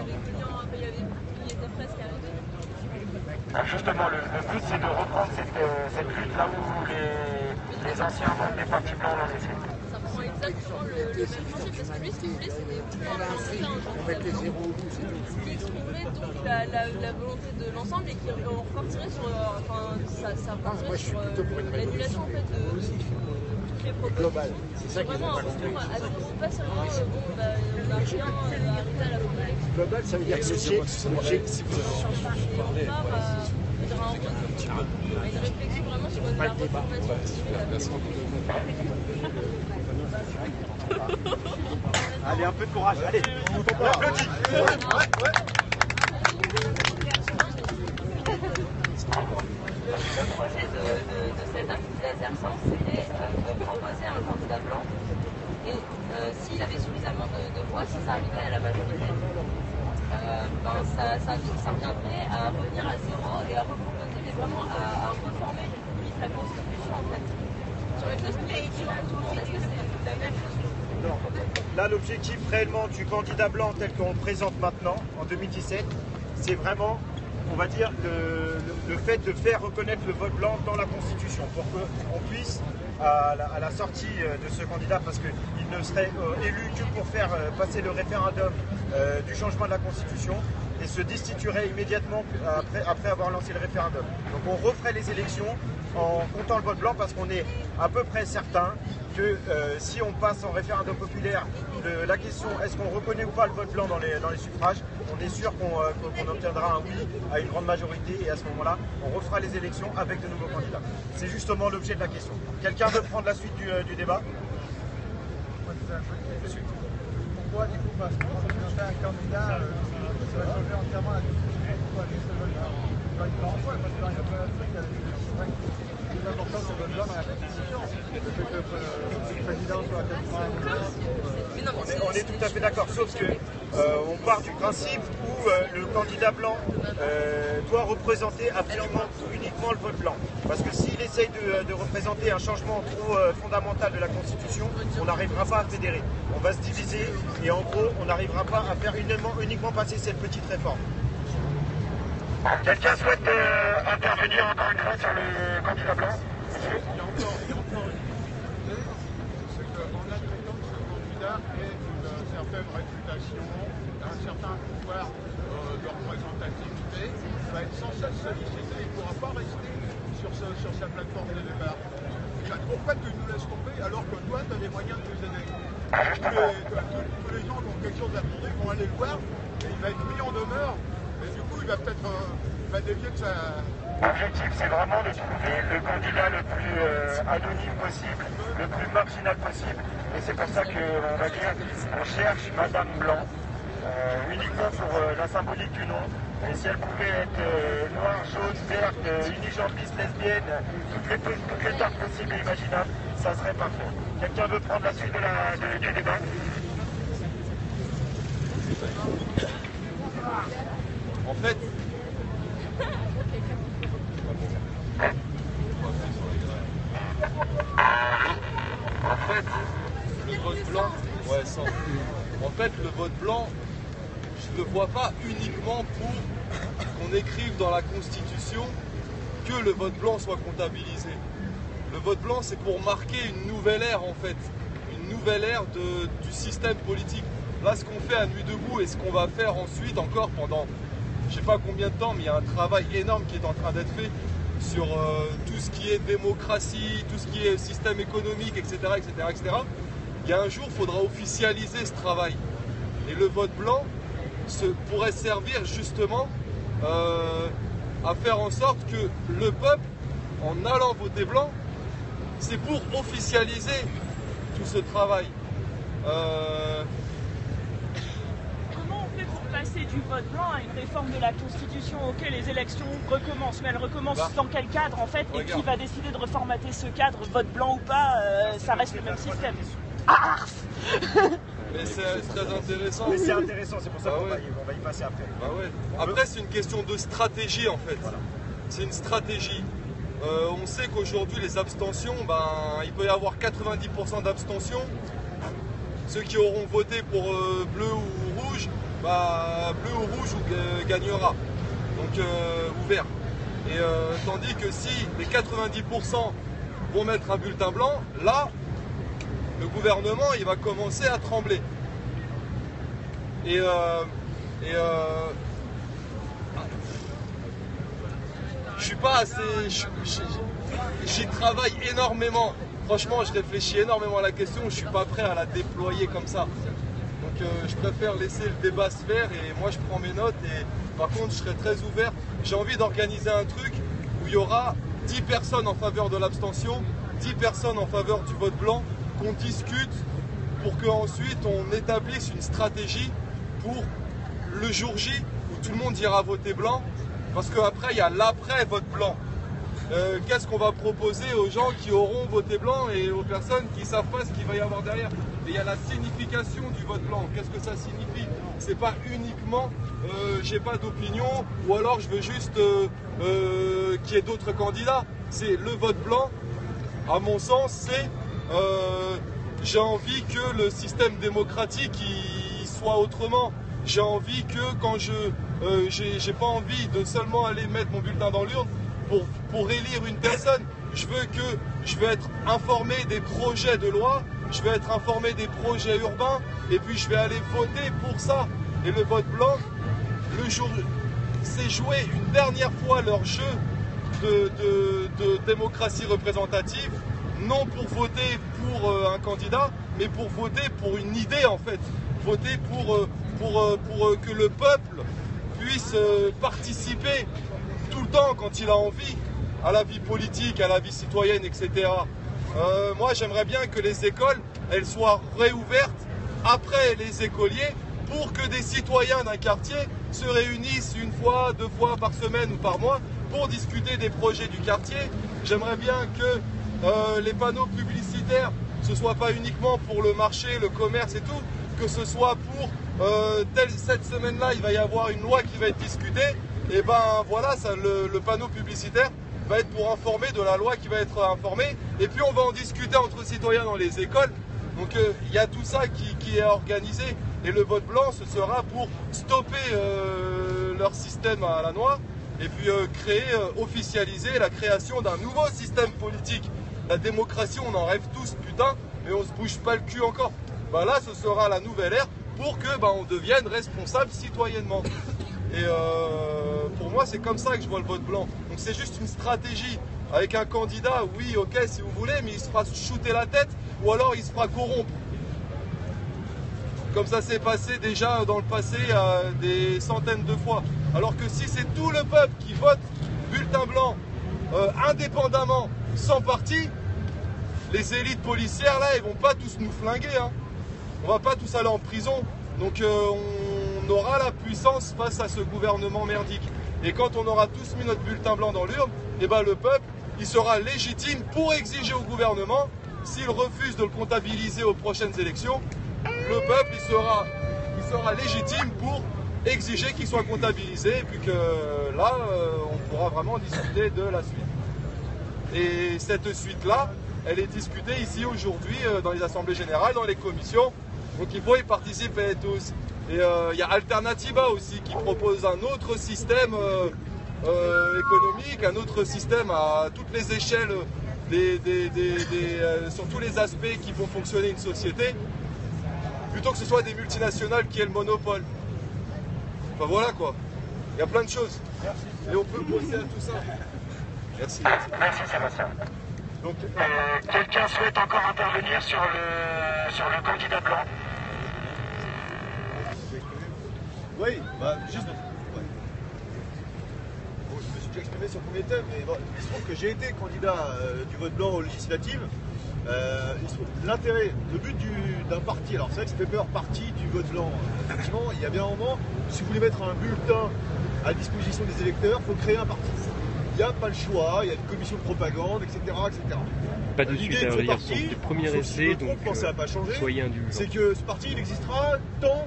était presque arrivé. Justement, le but c'est de reprendre cette lutte là où les anciens membres des partis blancs l'ont laissé. Ça prend exactement le même principe parce que lui, ce qu'il voulait, c'était plus implanter un candidat blanc qui exprimerait donc la volonté de l'ensemble et qui repartirait sur, l'annulation en fait de toutes les propositions. C'est ça qu'ils ont pas compris. C'est pas seulement on a rien arrivé à la fin de l'élection. Global, ça veut dire que c'est une réflexion vraiment sur la reformation. Allez, un peu de courage, allez. On applaudit. Le projet de cet acte d'exercice, c'était de proposer un candidat blanc. Et s'il avait suffisamment de voix, si ça arrivait à la majorité, ça reviendrait à revenir à zéro et à reproposer, mais vraiment à reformer la Constitution en fait. Sur les choses qui est différentes, tout le monde, est-ce que c'est la même chose? Non. Là, l'objectif réellement du candidat blanc tel qu'on le présente maintenant, en 2017, c'est vraiment, on va dire, le fait de faire reconnaître le vote blanc dans la Constitution pour qu'on puisse, à la sortie de ce candidat, parce qu'il ne serait élu que pour faire passer le référendum du changement de la Constitution et se destituerait immédiatement après avoir lancé le référendum. Donc on referait les élections en comptant le vote blanc parce qu'on est à peu près certain que si on passe en référendum populaire la question est-ce qu'on reconnaît ou pas le vote blanc dans les suffrages, on est sûr qu'on obtiendra un oui à une grande majorité et à ce moment-là, on refera les élections avec de nouveaux candidats. C'est justement l'objet de la question. Quelqu'un veut prendre la suite du débat? Pourquoi du coup parce qu'on fait un candidat ça va changer entièrement la Constitution? Pourquoi juste le vote blanc? Pas une grande fois, parce qu'il y a plein de trucs avec le plus important c'est le vote blanc dans la Constitution. Le fait que le président soit on est tout à fait d'accord, sauf que on part du principe où le candidat blanc doit représenter absolument uniquement le vote blanc. Parce que s'il essaye de représenter un changement trop fondamental de la Constitution, on n'arrivera pas à fédérer. On va se diviser et en gros, on n'arrivera pas à faire uniquement passer cette petite réforme. Quelqu'un souhaite intervenir encore une fois sur le candidat blanc? C'est qu'en admettant que ce candidat ait une certaine réputation, un certain pouvoir de représentativité, va être sans cesse sollicité. Il ne pourra pas rester sur sa plateforme de départ. Pourquoi tu nous laisses tomber alors que toi, tu as les moyens de nous aider? Tous les gens qui ont quelque chose à demander vont aller le voir et il va être mis en demeure. Et du coup, il va peut-être dévier de sa... L'objectif, c'est vraiment de trouver le candidat le plus anonyme possible, le plus marginal possible. Et c'est pour ça qu'on va dire on cherche Madame Blanc, uniquement pour la symbolique du nom. Et si elle pouvait être noire, jaune, verte, unijambiste, lesbienne, toutes les tartes possibles et imaginables, ça serait parfait. Quelqu'un veut prendre la suite du débat? En fait, le vote blanc, ouais, sans. En fait, le vote blanc, je ne le vois pas uniquement pour qu'on écrive dans la Constitution que le vote blanc soit comptabilisé. Le vote blanc, c'est pour marquer une nouvelle ère, en fait, une nouvelle ère du système politique. Là, ce qu'on fait à Nuit debout et ce qu'on va faire ensuite encore pendant, je ne sais pas combien de temps, mais il y a un travail énorme qui est en train d'être fait sur tout ce qui est démocratie, tout ce qui est système économique, etc., etc., etc. Il y a un jour, il faudra officialiser ce travail. Et le vote blanc pourrait servir justement à faire en sorte que le peuple, en allant voter blanc, c'est pour officialiser tout ce travail. Comment on fait pour passer du vote blanc à une réforme de la Constitution? Ok, les élections recommencent, mais elles recommencent dans quel cadre en fait? Et qui va décider de reformater ce cadre, vote blanc ou pas? Ça reste le même système. Mais c'est très intéressant. Mais c'est intéressant, c'est pour ça qu'on va y passer après. Bah ouais. Après, c'est une question de stratégie en fait. Voilà. C'est une stratégie. On sait qu'aujourd'hui, les abstentions, il peut y avoir 90% d'abstentions. Ceux qui auront voté pour bleu ou rouge, bleu ou rouge gagnera. Donc, ou vert. Et tandis que si les 90% vont mettre un bulletin blanc, là, le gouvernement, il va commencer à trembler. Je suis pas assez... J'y travaille énormément. Franchement, je réfléchis énormément à la question. Je suis pas prêt à la déployer comme ça. Donc je préfère laisser le débat se faire et moi je prends mes notes. Et par contre, je serai très ouvert. J'ai envie d'organiser un truc où il y aura 10 personnes en faveur de l'abstention, 10 personnes en faveur du vote blanc, qu'on discute pour qu'ensuite on établisse une stratégie pour le jour J où tout le monde ira voter blanc. Parce qu'après, il y a l'après-vote blanc. Qu'est-ce qu'on va proposer aux gens qui auront voté blanc et aux personnes qui ne savent pas ce qu'il va y avoir derrière? Et il y a la signification du vote blanc. Qu'est-ce que ça signifie? C'est pas uniquement j'ai pas d'opinion ou alors je veux juste qu'il y ait d'autres candidats. C'est le vote blanc, à mon sens, c'est j'ai envie que le système démocratique il soit autrement. J'ai envie que quand j'ai pas envie de seulement aller mettre mon bulletin dans l'urne pour élire une personne. Je veux être informé des projets de loi, je veux être informé des projets urbains, et puis je vais aller voter pour ça. Et le vote blanc, c'est jouer une dernière fois leur jeu de démocratie représentative, non pour voter pour un candidat, mais pour voter pour une idée en fait. Voter pour que le peuple puisse participer tout le temps quand il a envie à la vie politique, à la vie citoyenne, etc. Moi j'aimerais bien que les écoles elles soient réouvertes après les écoliers pour que des citoyens d'un quartier se réunissent une fois, 2 fois par semaine ou par mois pour discuter des projets du quartier. J'aimerais bien que les panneaux publicitaires ce soit pas uniquement pour le marché, le commerce et tout, que ce soit pour cette semaine-là, il va y avoir une loi qui va être discutée, et ben voilà, ça, le panneau publicitaire va être pour informer de la loi qui va être informée, et puis on va en discuter entre citoyens dans les écoles. Donc il y a tout ça qui est organisé, et le vote blanc, ce sera pour stopper leur système à la noix, et puis officialiser la création d'un nouveau système politique. La démocratie, on en rêve tous, putain, mais on se bouge pas le cul encore. Bah là, ce sera la nouvelle ère pour que on devienne responsable citoyennement. Et pour moi, c'est comme ça que je vois le vote blanc. Donc c'est juste une stratégie. Avec un candidat, oui, ok, si vous voulez, mais il se fera shooter la tête ou alors il se fera corrompre. Comme ça s'est passé déjà dans le passé des centaines de fois. Alors que si c'est tout le peuple qui vote bulletin blanc, indépendamment, sans parti, les élites policières là, ils vont pas tous nous flinguer. Hein. On va pas tous aller en prison. Donc on aura la puissance face à ce gouvernement merdique. Et quand on aura tous mis notre bulletin blanc dans l'urne, eh ben le peuple, il sera légitime pour exiger au gouvernement, s'il refuse de le comptabiliser aux prochaines élections, le peuple, il sera légitime pour exiger qu'il soit comptabilisé, et puis que là, on pourra vraiment discuter de la suite. Et cette suite-là, elle est discutée ici aujourd'hui dans les assemblées générales, dans les commissions, donc il faut y participer tous. Et il y a Alternativa aussi qui propose un autre système économique, un autre système à toutes les échelles, sur tous les aspects qui font fonctionner une société, plutôt que ce soit des multinationales qui aient le monopole. Enfin voilà quoi, il y a plein de choses. Merci. Et on peut bosser à tout ça. Merci. Merci Sébastien. Donc, quelqu'un souhaite encore intervenir sur le candidat blanc? Oui, bah juste. Ouais. Bon, je me suis déjà exprimé sur le premier thème, mais bon, il se trouve que j'ai été candidat du vote blanc aux législatives. L'intérêt, le but d'un parti, alors c'est vrai que ça fait peur, parti du vote blanc. Effectivement, il y a bien un moment, si vous voulez mettre un bulletin à disposition des électeurs, il faut créer un parti. Il n'y a pas le choix, il y a une commission de propagande, etc. etc. Pas de suite à dire sur le premier essai, donc soyez indulgents. C'est que ce parti, il existera tant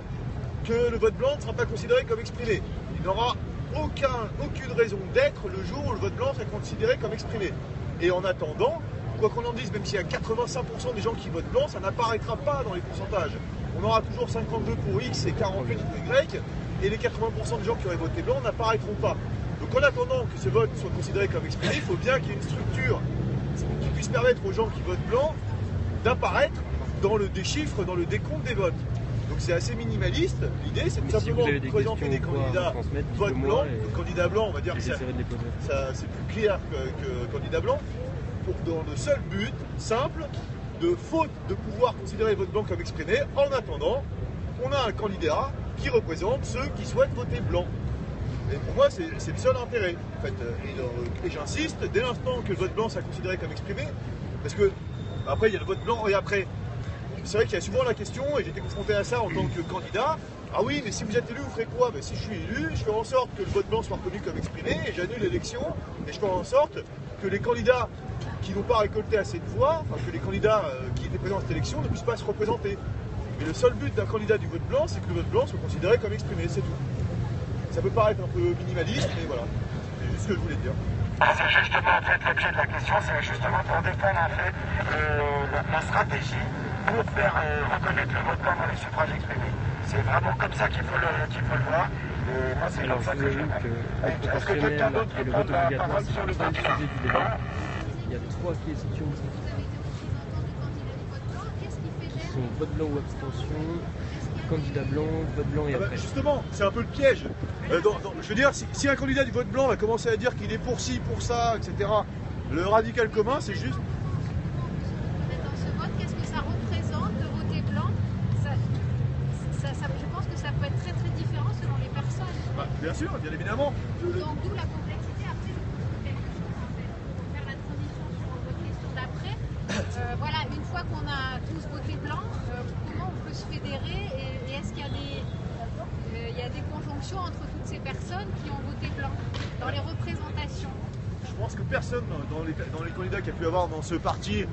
que le vote blanc ne sera pas considéré comme exprimé. Il n'aura aucune raison d'être le jour où le vote blanc sera considéré comme exprimé. Et en attendant, quoi qu'on en dise, même s'il y a 85% des gens qui votent blanc, ça n'apparaîtra pas dans les pourcentages. On aura toujours 52 pour X et 48 pour Y, et les 80% des gens qui auraient voté blanc n'apparaîtront pas. Donc en attendant que ce vote soit considéré comme exprimé, il faut bien qu'il y ait une structure qui puisse permettre aux gens qui votent blanc d'apparaître dans le déchiffre, dans le décompte des votes. Donc c'est assez minimaliste. L'idée, c'est tout simplement de présenter des candidats vote blanc. Candidat blanc, on va dire que c'est plus clair que candidat blanc, dans le seul but simple de faute de pouvoir considérer le vote blanc comme exprimé. En attendant, on a un candidat qui représente ceux qui souhaitent voter blanc. Et pour moi, c'est le seul intérêt. En fait, et j'insiste, dès l'instant que le vote blanc sera considéré comme exprimé, parce que après il y a le vote blanc et après. C'est vrai qu'il y a souvent la question, et j'ai été confronté à ça en tant que candidat, ah oui, mais si vous êtes élu, vous ferez quoi? Ben, si je suis élu, je fais en sorte que le vote blanc soit reconnu comme exprimé, et j'annule l'élection, et je fais en sorte que les candidats qui n'ont pas récolté assez de voix, enfin que les candidats qui étaient présents à cette élection ne puissent pas se représenter. Mais le seul but d'un candidat du vote blanc, c'est que le vote blanc soit considéré comme exprimé, c'est tout. Ça peut paraître un peu minimaliste, mais voilà, c'est juste ce que je voulais dire. C'est justement en fait l'objet de la question, c'est justement pour défendre en fait la stratégie pour faire reconnaître le vote blanc dans les suffrages exprimés. C'est vraiment comme ça qu'il faut le voir. Et moi, c'est comme ça que je le vois. Est-ce que quelqu'un d'autre veut prendre la parole sur le candidat blanc? Il y a 3 questions qui sont vote blanc ou abstention, candidat blanc, vote blanc et après. Justement, c'est un peu le piège. Je veux dire, si un candidat du vote blanc va commencer à dire qu'il est pour ci, pour ça, etc., le radical commun, c'est juste. Dans ce vote, qu'est-ce que ça représente de voter blanc? Je pense que ça peut être très très différent selon les personnes. Bah, bien sûr, bien évidemment. Donc d'où la complexité. Après, quelque chose en fait, pour faire la transition sur votre question d'après. Voilà, une fois qu'on a tous voté blanc, comment on peut se fédérer et est-ce qu'il y a des conjonctions entre toutes ces personnes qui ont voté blanc dans les représentations? Je pense que personne dans les candidats qu'il y a pu avoir dans ce parti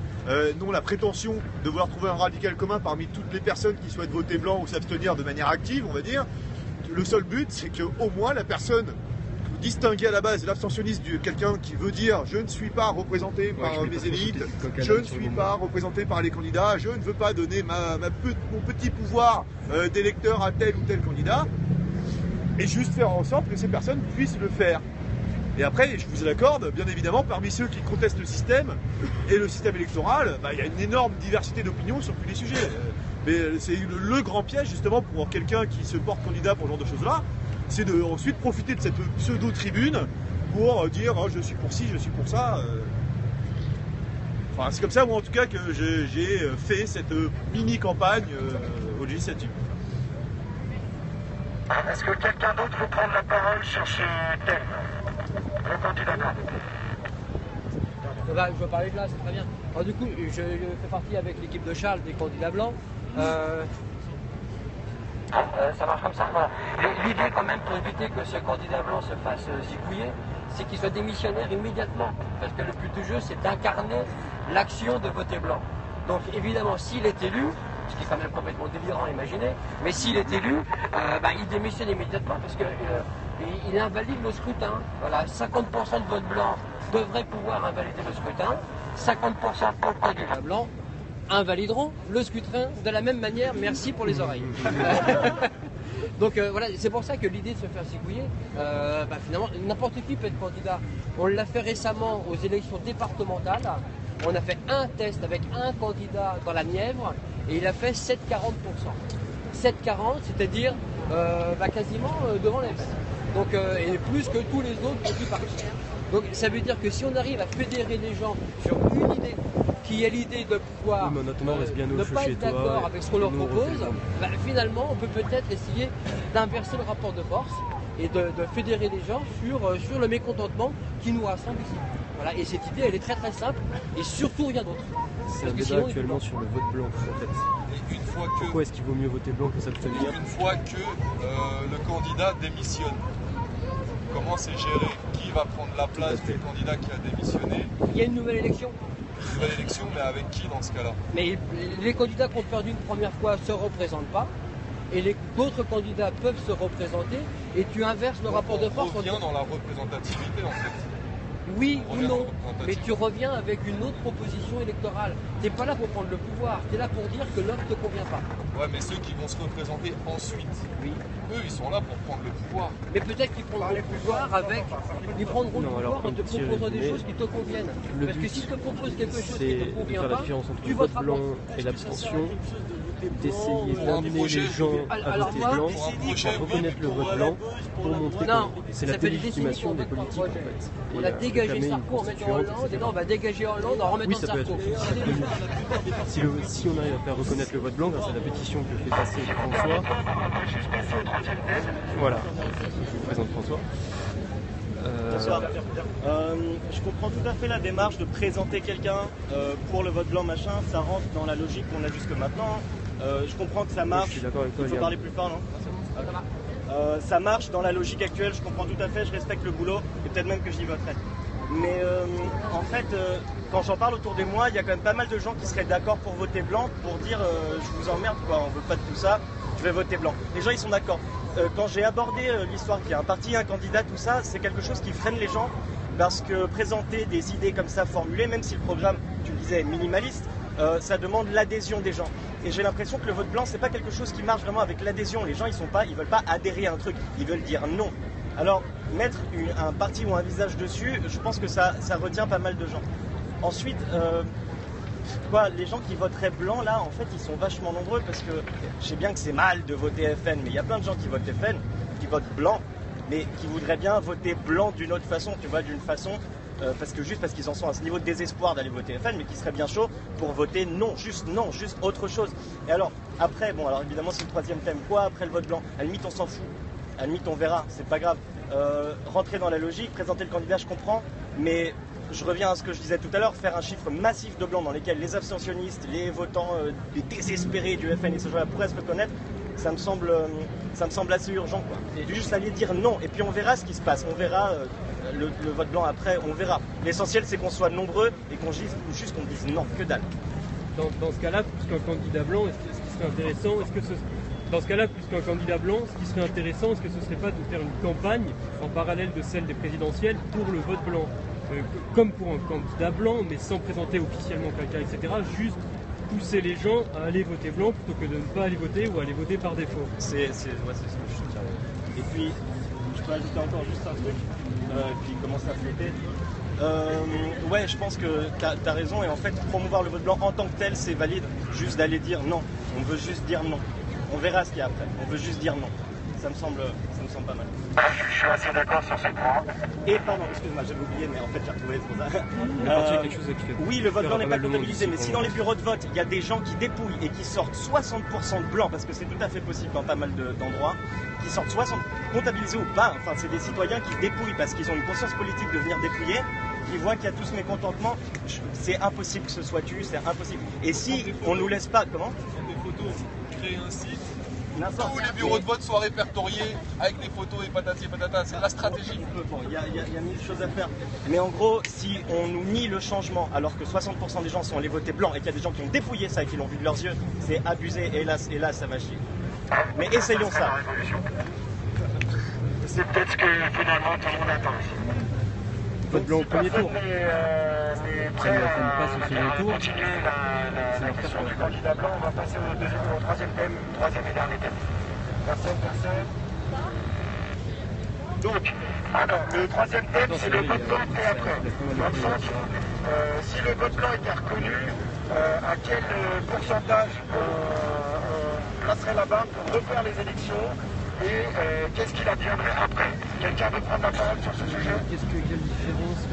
n'ont la prétention de vouloir trouver un radical commun parmi toutes les personnes qui souhaitent voter blanc ou s'abstenir de manière active, on va dire. Le seul but, c'est qu'au moins la personne distinguer à la base l'abstentionniste de quelqu'un qui veut dire je ne suis pas représenté par mes élites, je ne suis pas représenté par les candidats, je ne veux pas donner mon petit pouvoir d'électeur à tel ou tel candidat, et juste faire en sorte que ces personnes puissent le faire. Et après, je vous l'accorde, bien évidemment, parmi ceux qui contestent le système et le système électoral, il y a une énorme diversité d'opinions sur tous les sujets. Mais c'est le grand piège, justement, pour quelqu'un qui se porte candidat pour ce genre de choses-là, c'est de ensuite profiter de cette pseudo-tribune pour dire oh, je suis pour ci, je suis pour ça. Enfin, c'est comme ça, moi, en tout cas, que j'ai fait cette mini-campagne aux législatives. Est-ce que quelqu'un d'autre veut prendre la parole sur ce thème? Le candidat blanc. Je vais parler de là, c'est très bien. Alors, du coup, je fais partie avec l'équipe de Charles des candidats blancs. Ça marche comme ça, voilà. L'idée quand même pour éviter que ce candidat blanc se fasse zigouiller, c'est qu'il soit démissionnaire immédiatement. Parce que le but du jeu, c'est d'incarner l'action de voter blanc. Donc évidemment, s'il est élu, ce qui est quand même complètement délirant à imaginer, mais s'il est élu, il démissionne immédiatement parce qu'il invalide le scrutin. Voilà, 50% de vote blanc devraient pouvoir invalider le scrutin, 50% pour le candidat blanc invalideront le scrutin de la même manière. Merci pour les oreilles. Donc voilà, c'est pour ça que l'idée de se faire zigouiller, finalement, n'importe qui peut être candidat. On l'a fait récemment aux élections départementales. On a fait un test avec un candidat dans la Nièvre et il a fait 7,40%. 7,40, c'est-à-dire quasiment devant les maires. Donc, et plus que tous les autres petits partis. Donc ça veut dire que si on arrive à fédérer les gens sur une idée, qui est l'idée de pouvoir ne pas être d'accord avec ce qu'on leur propose, finalement on peut peut-être essayer d'inverser le rapport de force et de fédérer les gens sur le mécontentement qui nous rassemble ici. Voilà, et cette idée elle est très très simple et surtout rien d'autre. C'est un débat actuellement sur le vote blanc en fait. Et une fois que, pourquoi est-ce qu'il vaut mieux voter blanc que s'abstenir? Une fois que le candidat démissionne, comment c'est géré? Qui va prendre la place du candidat qui a démissionné? Il y a une nouvelle élection. Une nouvelle élection, mais avec qui dans ce cas-là? Mais les candidats qui ont perdu une première fois ne se représentent pas. Et d'autres candidats peuvent se représenter. Et tu inverses le rapport de force. On revient dans la représentativité en fait. Oui ou non, mais tu reviens avec une autre proposition électorale. Tu n'es pas là pour prendre le pouvoir, tu es là pour dire que l'autre ne te convient pas. Ouais, mais ceux qui vont se représenter ensuite, eux, ils sont là pour prendre le pouvoir. Mais peut-être qu'ils prendront le pouvoir ils prendront le pouvoir en te proposant des choses qui te conviennent. Parce que s'ils te proposent quelque chose qui ne te convient pas, tu voteras blanc. Et l'abstention, d'essayer d'amener les gens à voter blanc, pour reconnaître le vote blanc, pour montrer que c'est la délégitimation des politiques en fait. On a dégagé Sarko en mettant Hollande, et là on va dégager Hollande en remettant Sarko. Si on arrive à faire reconnaître le vote blanc grâce à la pétition que fait passer François, voilà, je vous présente François. Bonsoir. Je comprends tout à fait la démarche de présenter quelqu'un pour le vote blanc machin, ça rentre dans la logique qu'on a jusque maintenant. Je comprends que ça marche. Il faut parler plus fort, non? Ça marche dans la logique actuelle, je comprends tout à fait, je respecte le boulot et peut-être même que j'y voterai. Mais en fait, quand j'en parle autour de moi, il y a quand même pas mal de gens qui seraient d'accord pour voter blanc, pour dire je vous emmerde quoi, on veut pas de tout ça, je vais voter blanc. Les gens ils sont d'accord. Quand j'ai abordé l'histoire qu'il y a un parti, un candidat, tout ça, c'est quelque chose qui freine les gens parce que présenter des idées comme ça formulées, même si le programme, tu le disais, est minimaliste, ça demande l'adhésion des gens. Et j'ai l'impression que le vote blanc, c'est pas quelque chose qui marche vraiment avec l'adhésion. Les gens, ils veulent pas adhérer à un truc, ils veulent dire non. Alors, mettre un parti ou un visage dessus, je pense que ça retient pas mal de gens. Ensuite, les gens qui voteraient blanc, là, en fait, ils sont vachement nombreux parce que je sais bien que c'est mal de voter FN, mais il y a plein de gens qui votent FN, qui votent blanc, mais qui voudraient bien voter blanc d'une autre façon, tu vois, d'une façon, parce qu'ils en sont à ce niveau de désespoir d'aller voter FN, mais qui seraient bien chauds pour voter non, juste autre chose. Et alors, après, bon, alors évidemment, c'est le troisième thème, quoi après le vote blanc? À la limite, on s'en fout. À la limite, on verra, c'est pas grave. Rentrer dans la logique, présenter le candidat, je comprends, mais je reviens à ce que je disais tout à l'heure, faire un chiffre massif de blancs dans lesquels les abstentionnistes, les votants, les désespérés du FN et ce genre-là pourraient se reconnaître, ça me semble assez urgent, quoi. Et juste aller dire non, et puis on verra ce qui se passe, on verra le vote blanc après, on verra. L'essentiel c'est qu'on soit nombreux et qu'on dise non, que dalle. Dans ce cas-là, plus qu'un candidat blanc, ce qui serait intéressant, dans ce cas-là, plus qu'un candidat blanc, ce qui serait intéressant, est-ce que ce serait pas de faire une campagne en parallèle de celle des présidentielles pour le vote blanc, comme pour un candidat blanc, mais sans présenter officiellement quelqu'un, etc. Juste pousser les gens à aller voter blanc plutôt que de ne pas aller voter ou aller voter par défaut. C'est ce que je tiens. Et puis, je peux ajouter encore juste un truc, puis commencer à flotter. Ouais, je pense que t'as raison, et en fait, promouvoir le vote blanc en tant que tel, c'est valide. Juste d'aller dire non. On veut juste dire non. On verra ce qu'il y a après. On veut juste dire non. Ça me semble semble pas mal. Je suis assez d'accord sur ce point. Et pardon, excuse-moi, j'avais oublié, mais en fait j'ai retrouvé, c'est pour ça. Oui, le vote blanc n'est pas comptabilisé, mais si dans les bureaux de vote, il y a des gens qui dépouillent et qui sortent 60% de blanc, parce que c'est tout à fait possible dans pas mal d'endroits, qui sortent 60, comptabilisés ou pas, enfin c'est des citoyens qui dépouillent parce qu'ils ont une conscience politique de venir dépouiller, qui voient qu'il y a tout ce mécontentement, c'est impossible que ce soit tu, c'est impossible. Et si on nous laisse pas, comment ? Des photos, créer un site. N'importe. Tous les bureaux de vote soient répertoriés avec des photos et patati et patata, c'est la stratégie. Il y a mille choses à faire. Mais en gros, si on nous nie le changement alors que 60% des gens sont allés voter blanc et qu'il y a des gens qui ont dépouillé ça et qui l'ont vu de leurs yeux, c'est abusé et là ça va chier. Mais essayons ça. C'est peut-être ce que finalement tout le monde attend. Vote blanc au premier tour. Après, on continue la question du candidat blanc. On va passer au troisième thème, troisième et dernier thème. Personne. Donc, alors, le troisième thème, c'est le vote blanc et après. Dans le sens où, si le vote blanc était reconnu, à quel pourcentage on placerait la barre pour refaire les élections et qu'est-ce qu'il adviendrait après? Quelqu'un veut prendre la parole sur ce sujet? Quelle différence?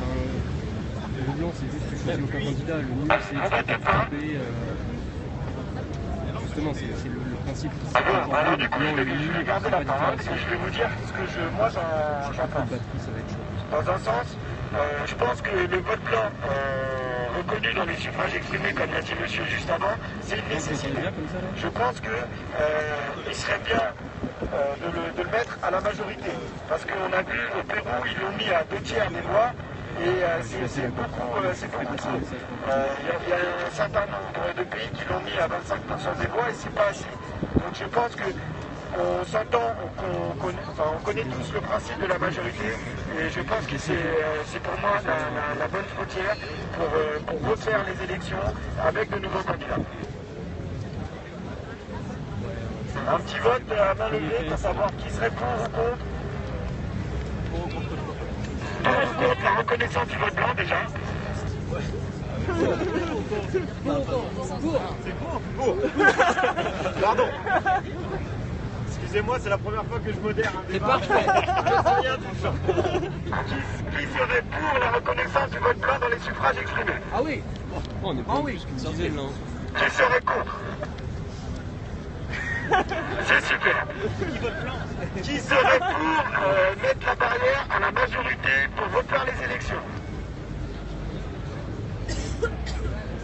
Le blanc, c'est juste que tu choisis aucun candidat. Le nul, c'est que tu peux tromper. Justement, c'est le principe. Alors, du coup, je vais garder la parole et je vais vous dire ce que moi j'en pense. Dans un sens, je pense que le vote blanc reconnu dans les suffrages exprimés, comme l'a dit monsieur juste avant, c'est une nécessité. Je pense qu'il serait bien de le mettre à la majorité. Parce qu'on a vu au Pérou, ils l'ont mis à 2/3 des voix. Et c'est beaucoup. Il y a un certain nombre de pays qui l'ont mis à 25% des voix et c'est pas assez. Donc je pense qu'on s'entend, on connaît tous le principe de la majorité et je pense que c'est pour moi la bonne frontière pour refaire les élections avec de nouveaux candidats. Un petit vote à main levée pour savoir qui serait pour ou contre. Pour ou contre la reconnaissance du vote blanc déjà. Pour. Pardon. Excusez-moi, c'est la première fois que je modère un débat. C'est parfait. Je sais rien tout ça. Qui serait pour la reconnaissance du vote blanc dans les suffrages exprimés? Ah oui. On n'est pas plus qu'une dizaine là. Qui serait contre? C'est super. Qui serait pour mettre la barrière à la majorité pour refaire les élections?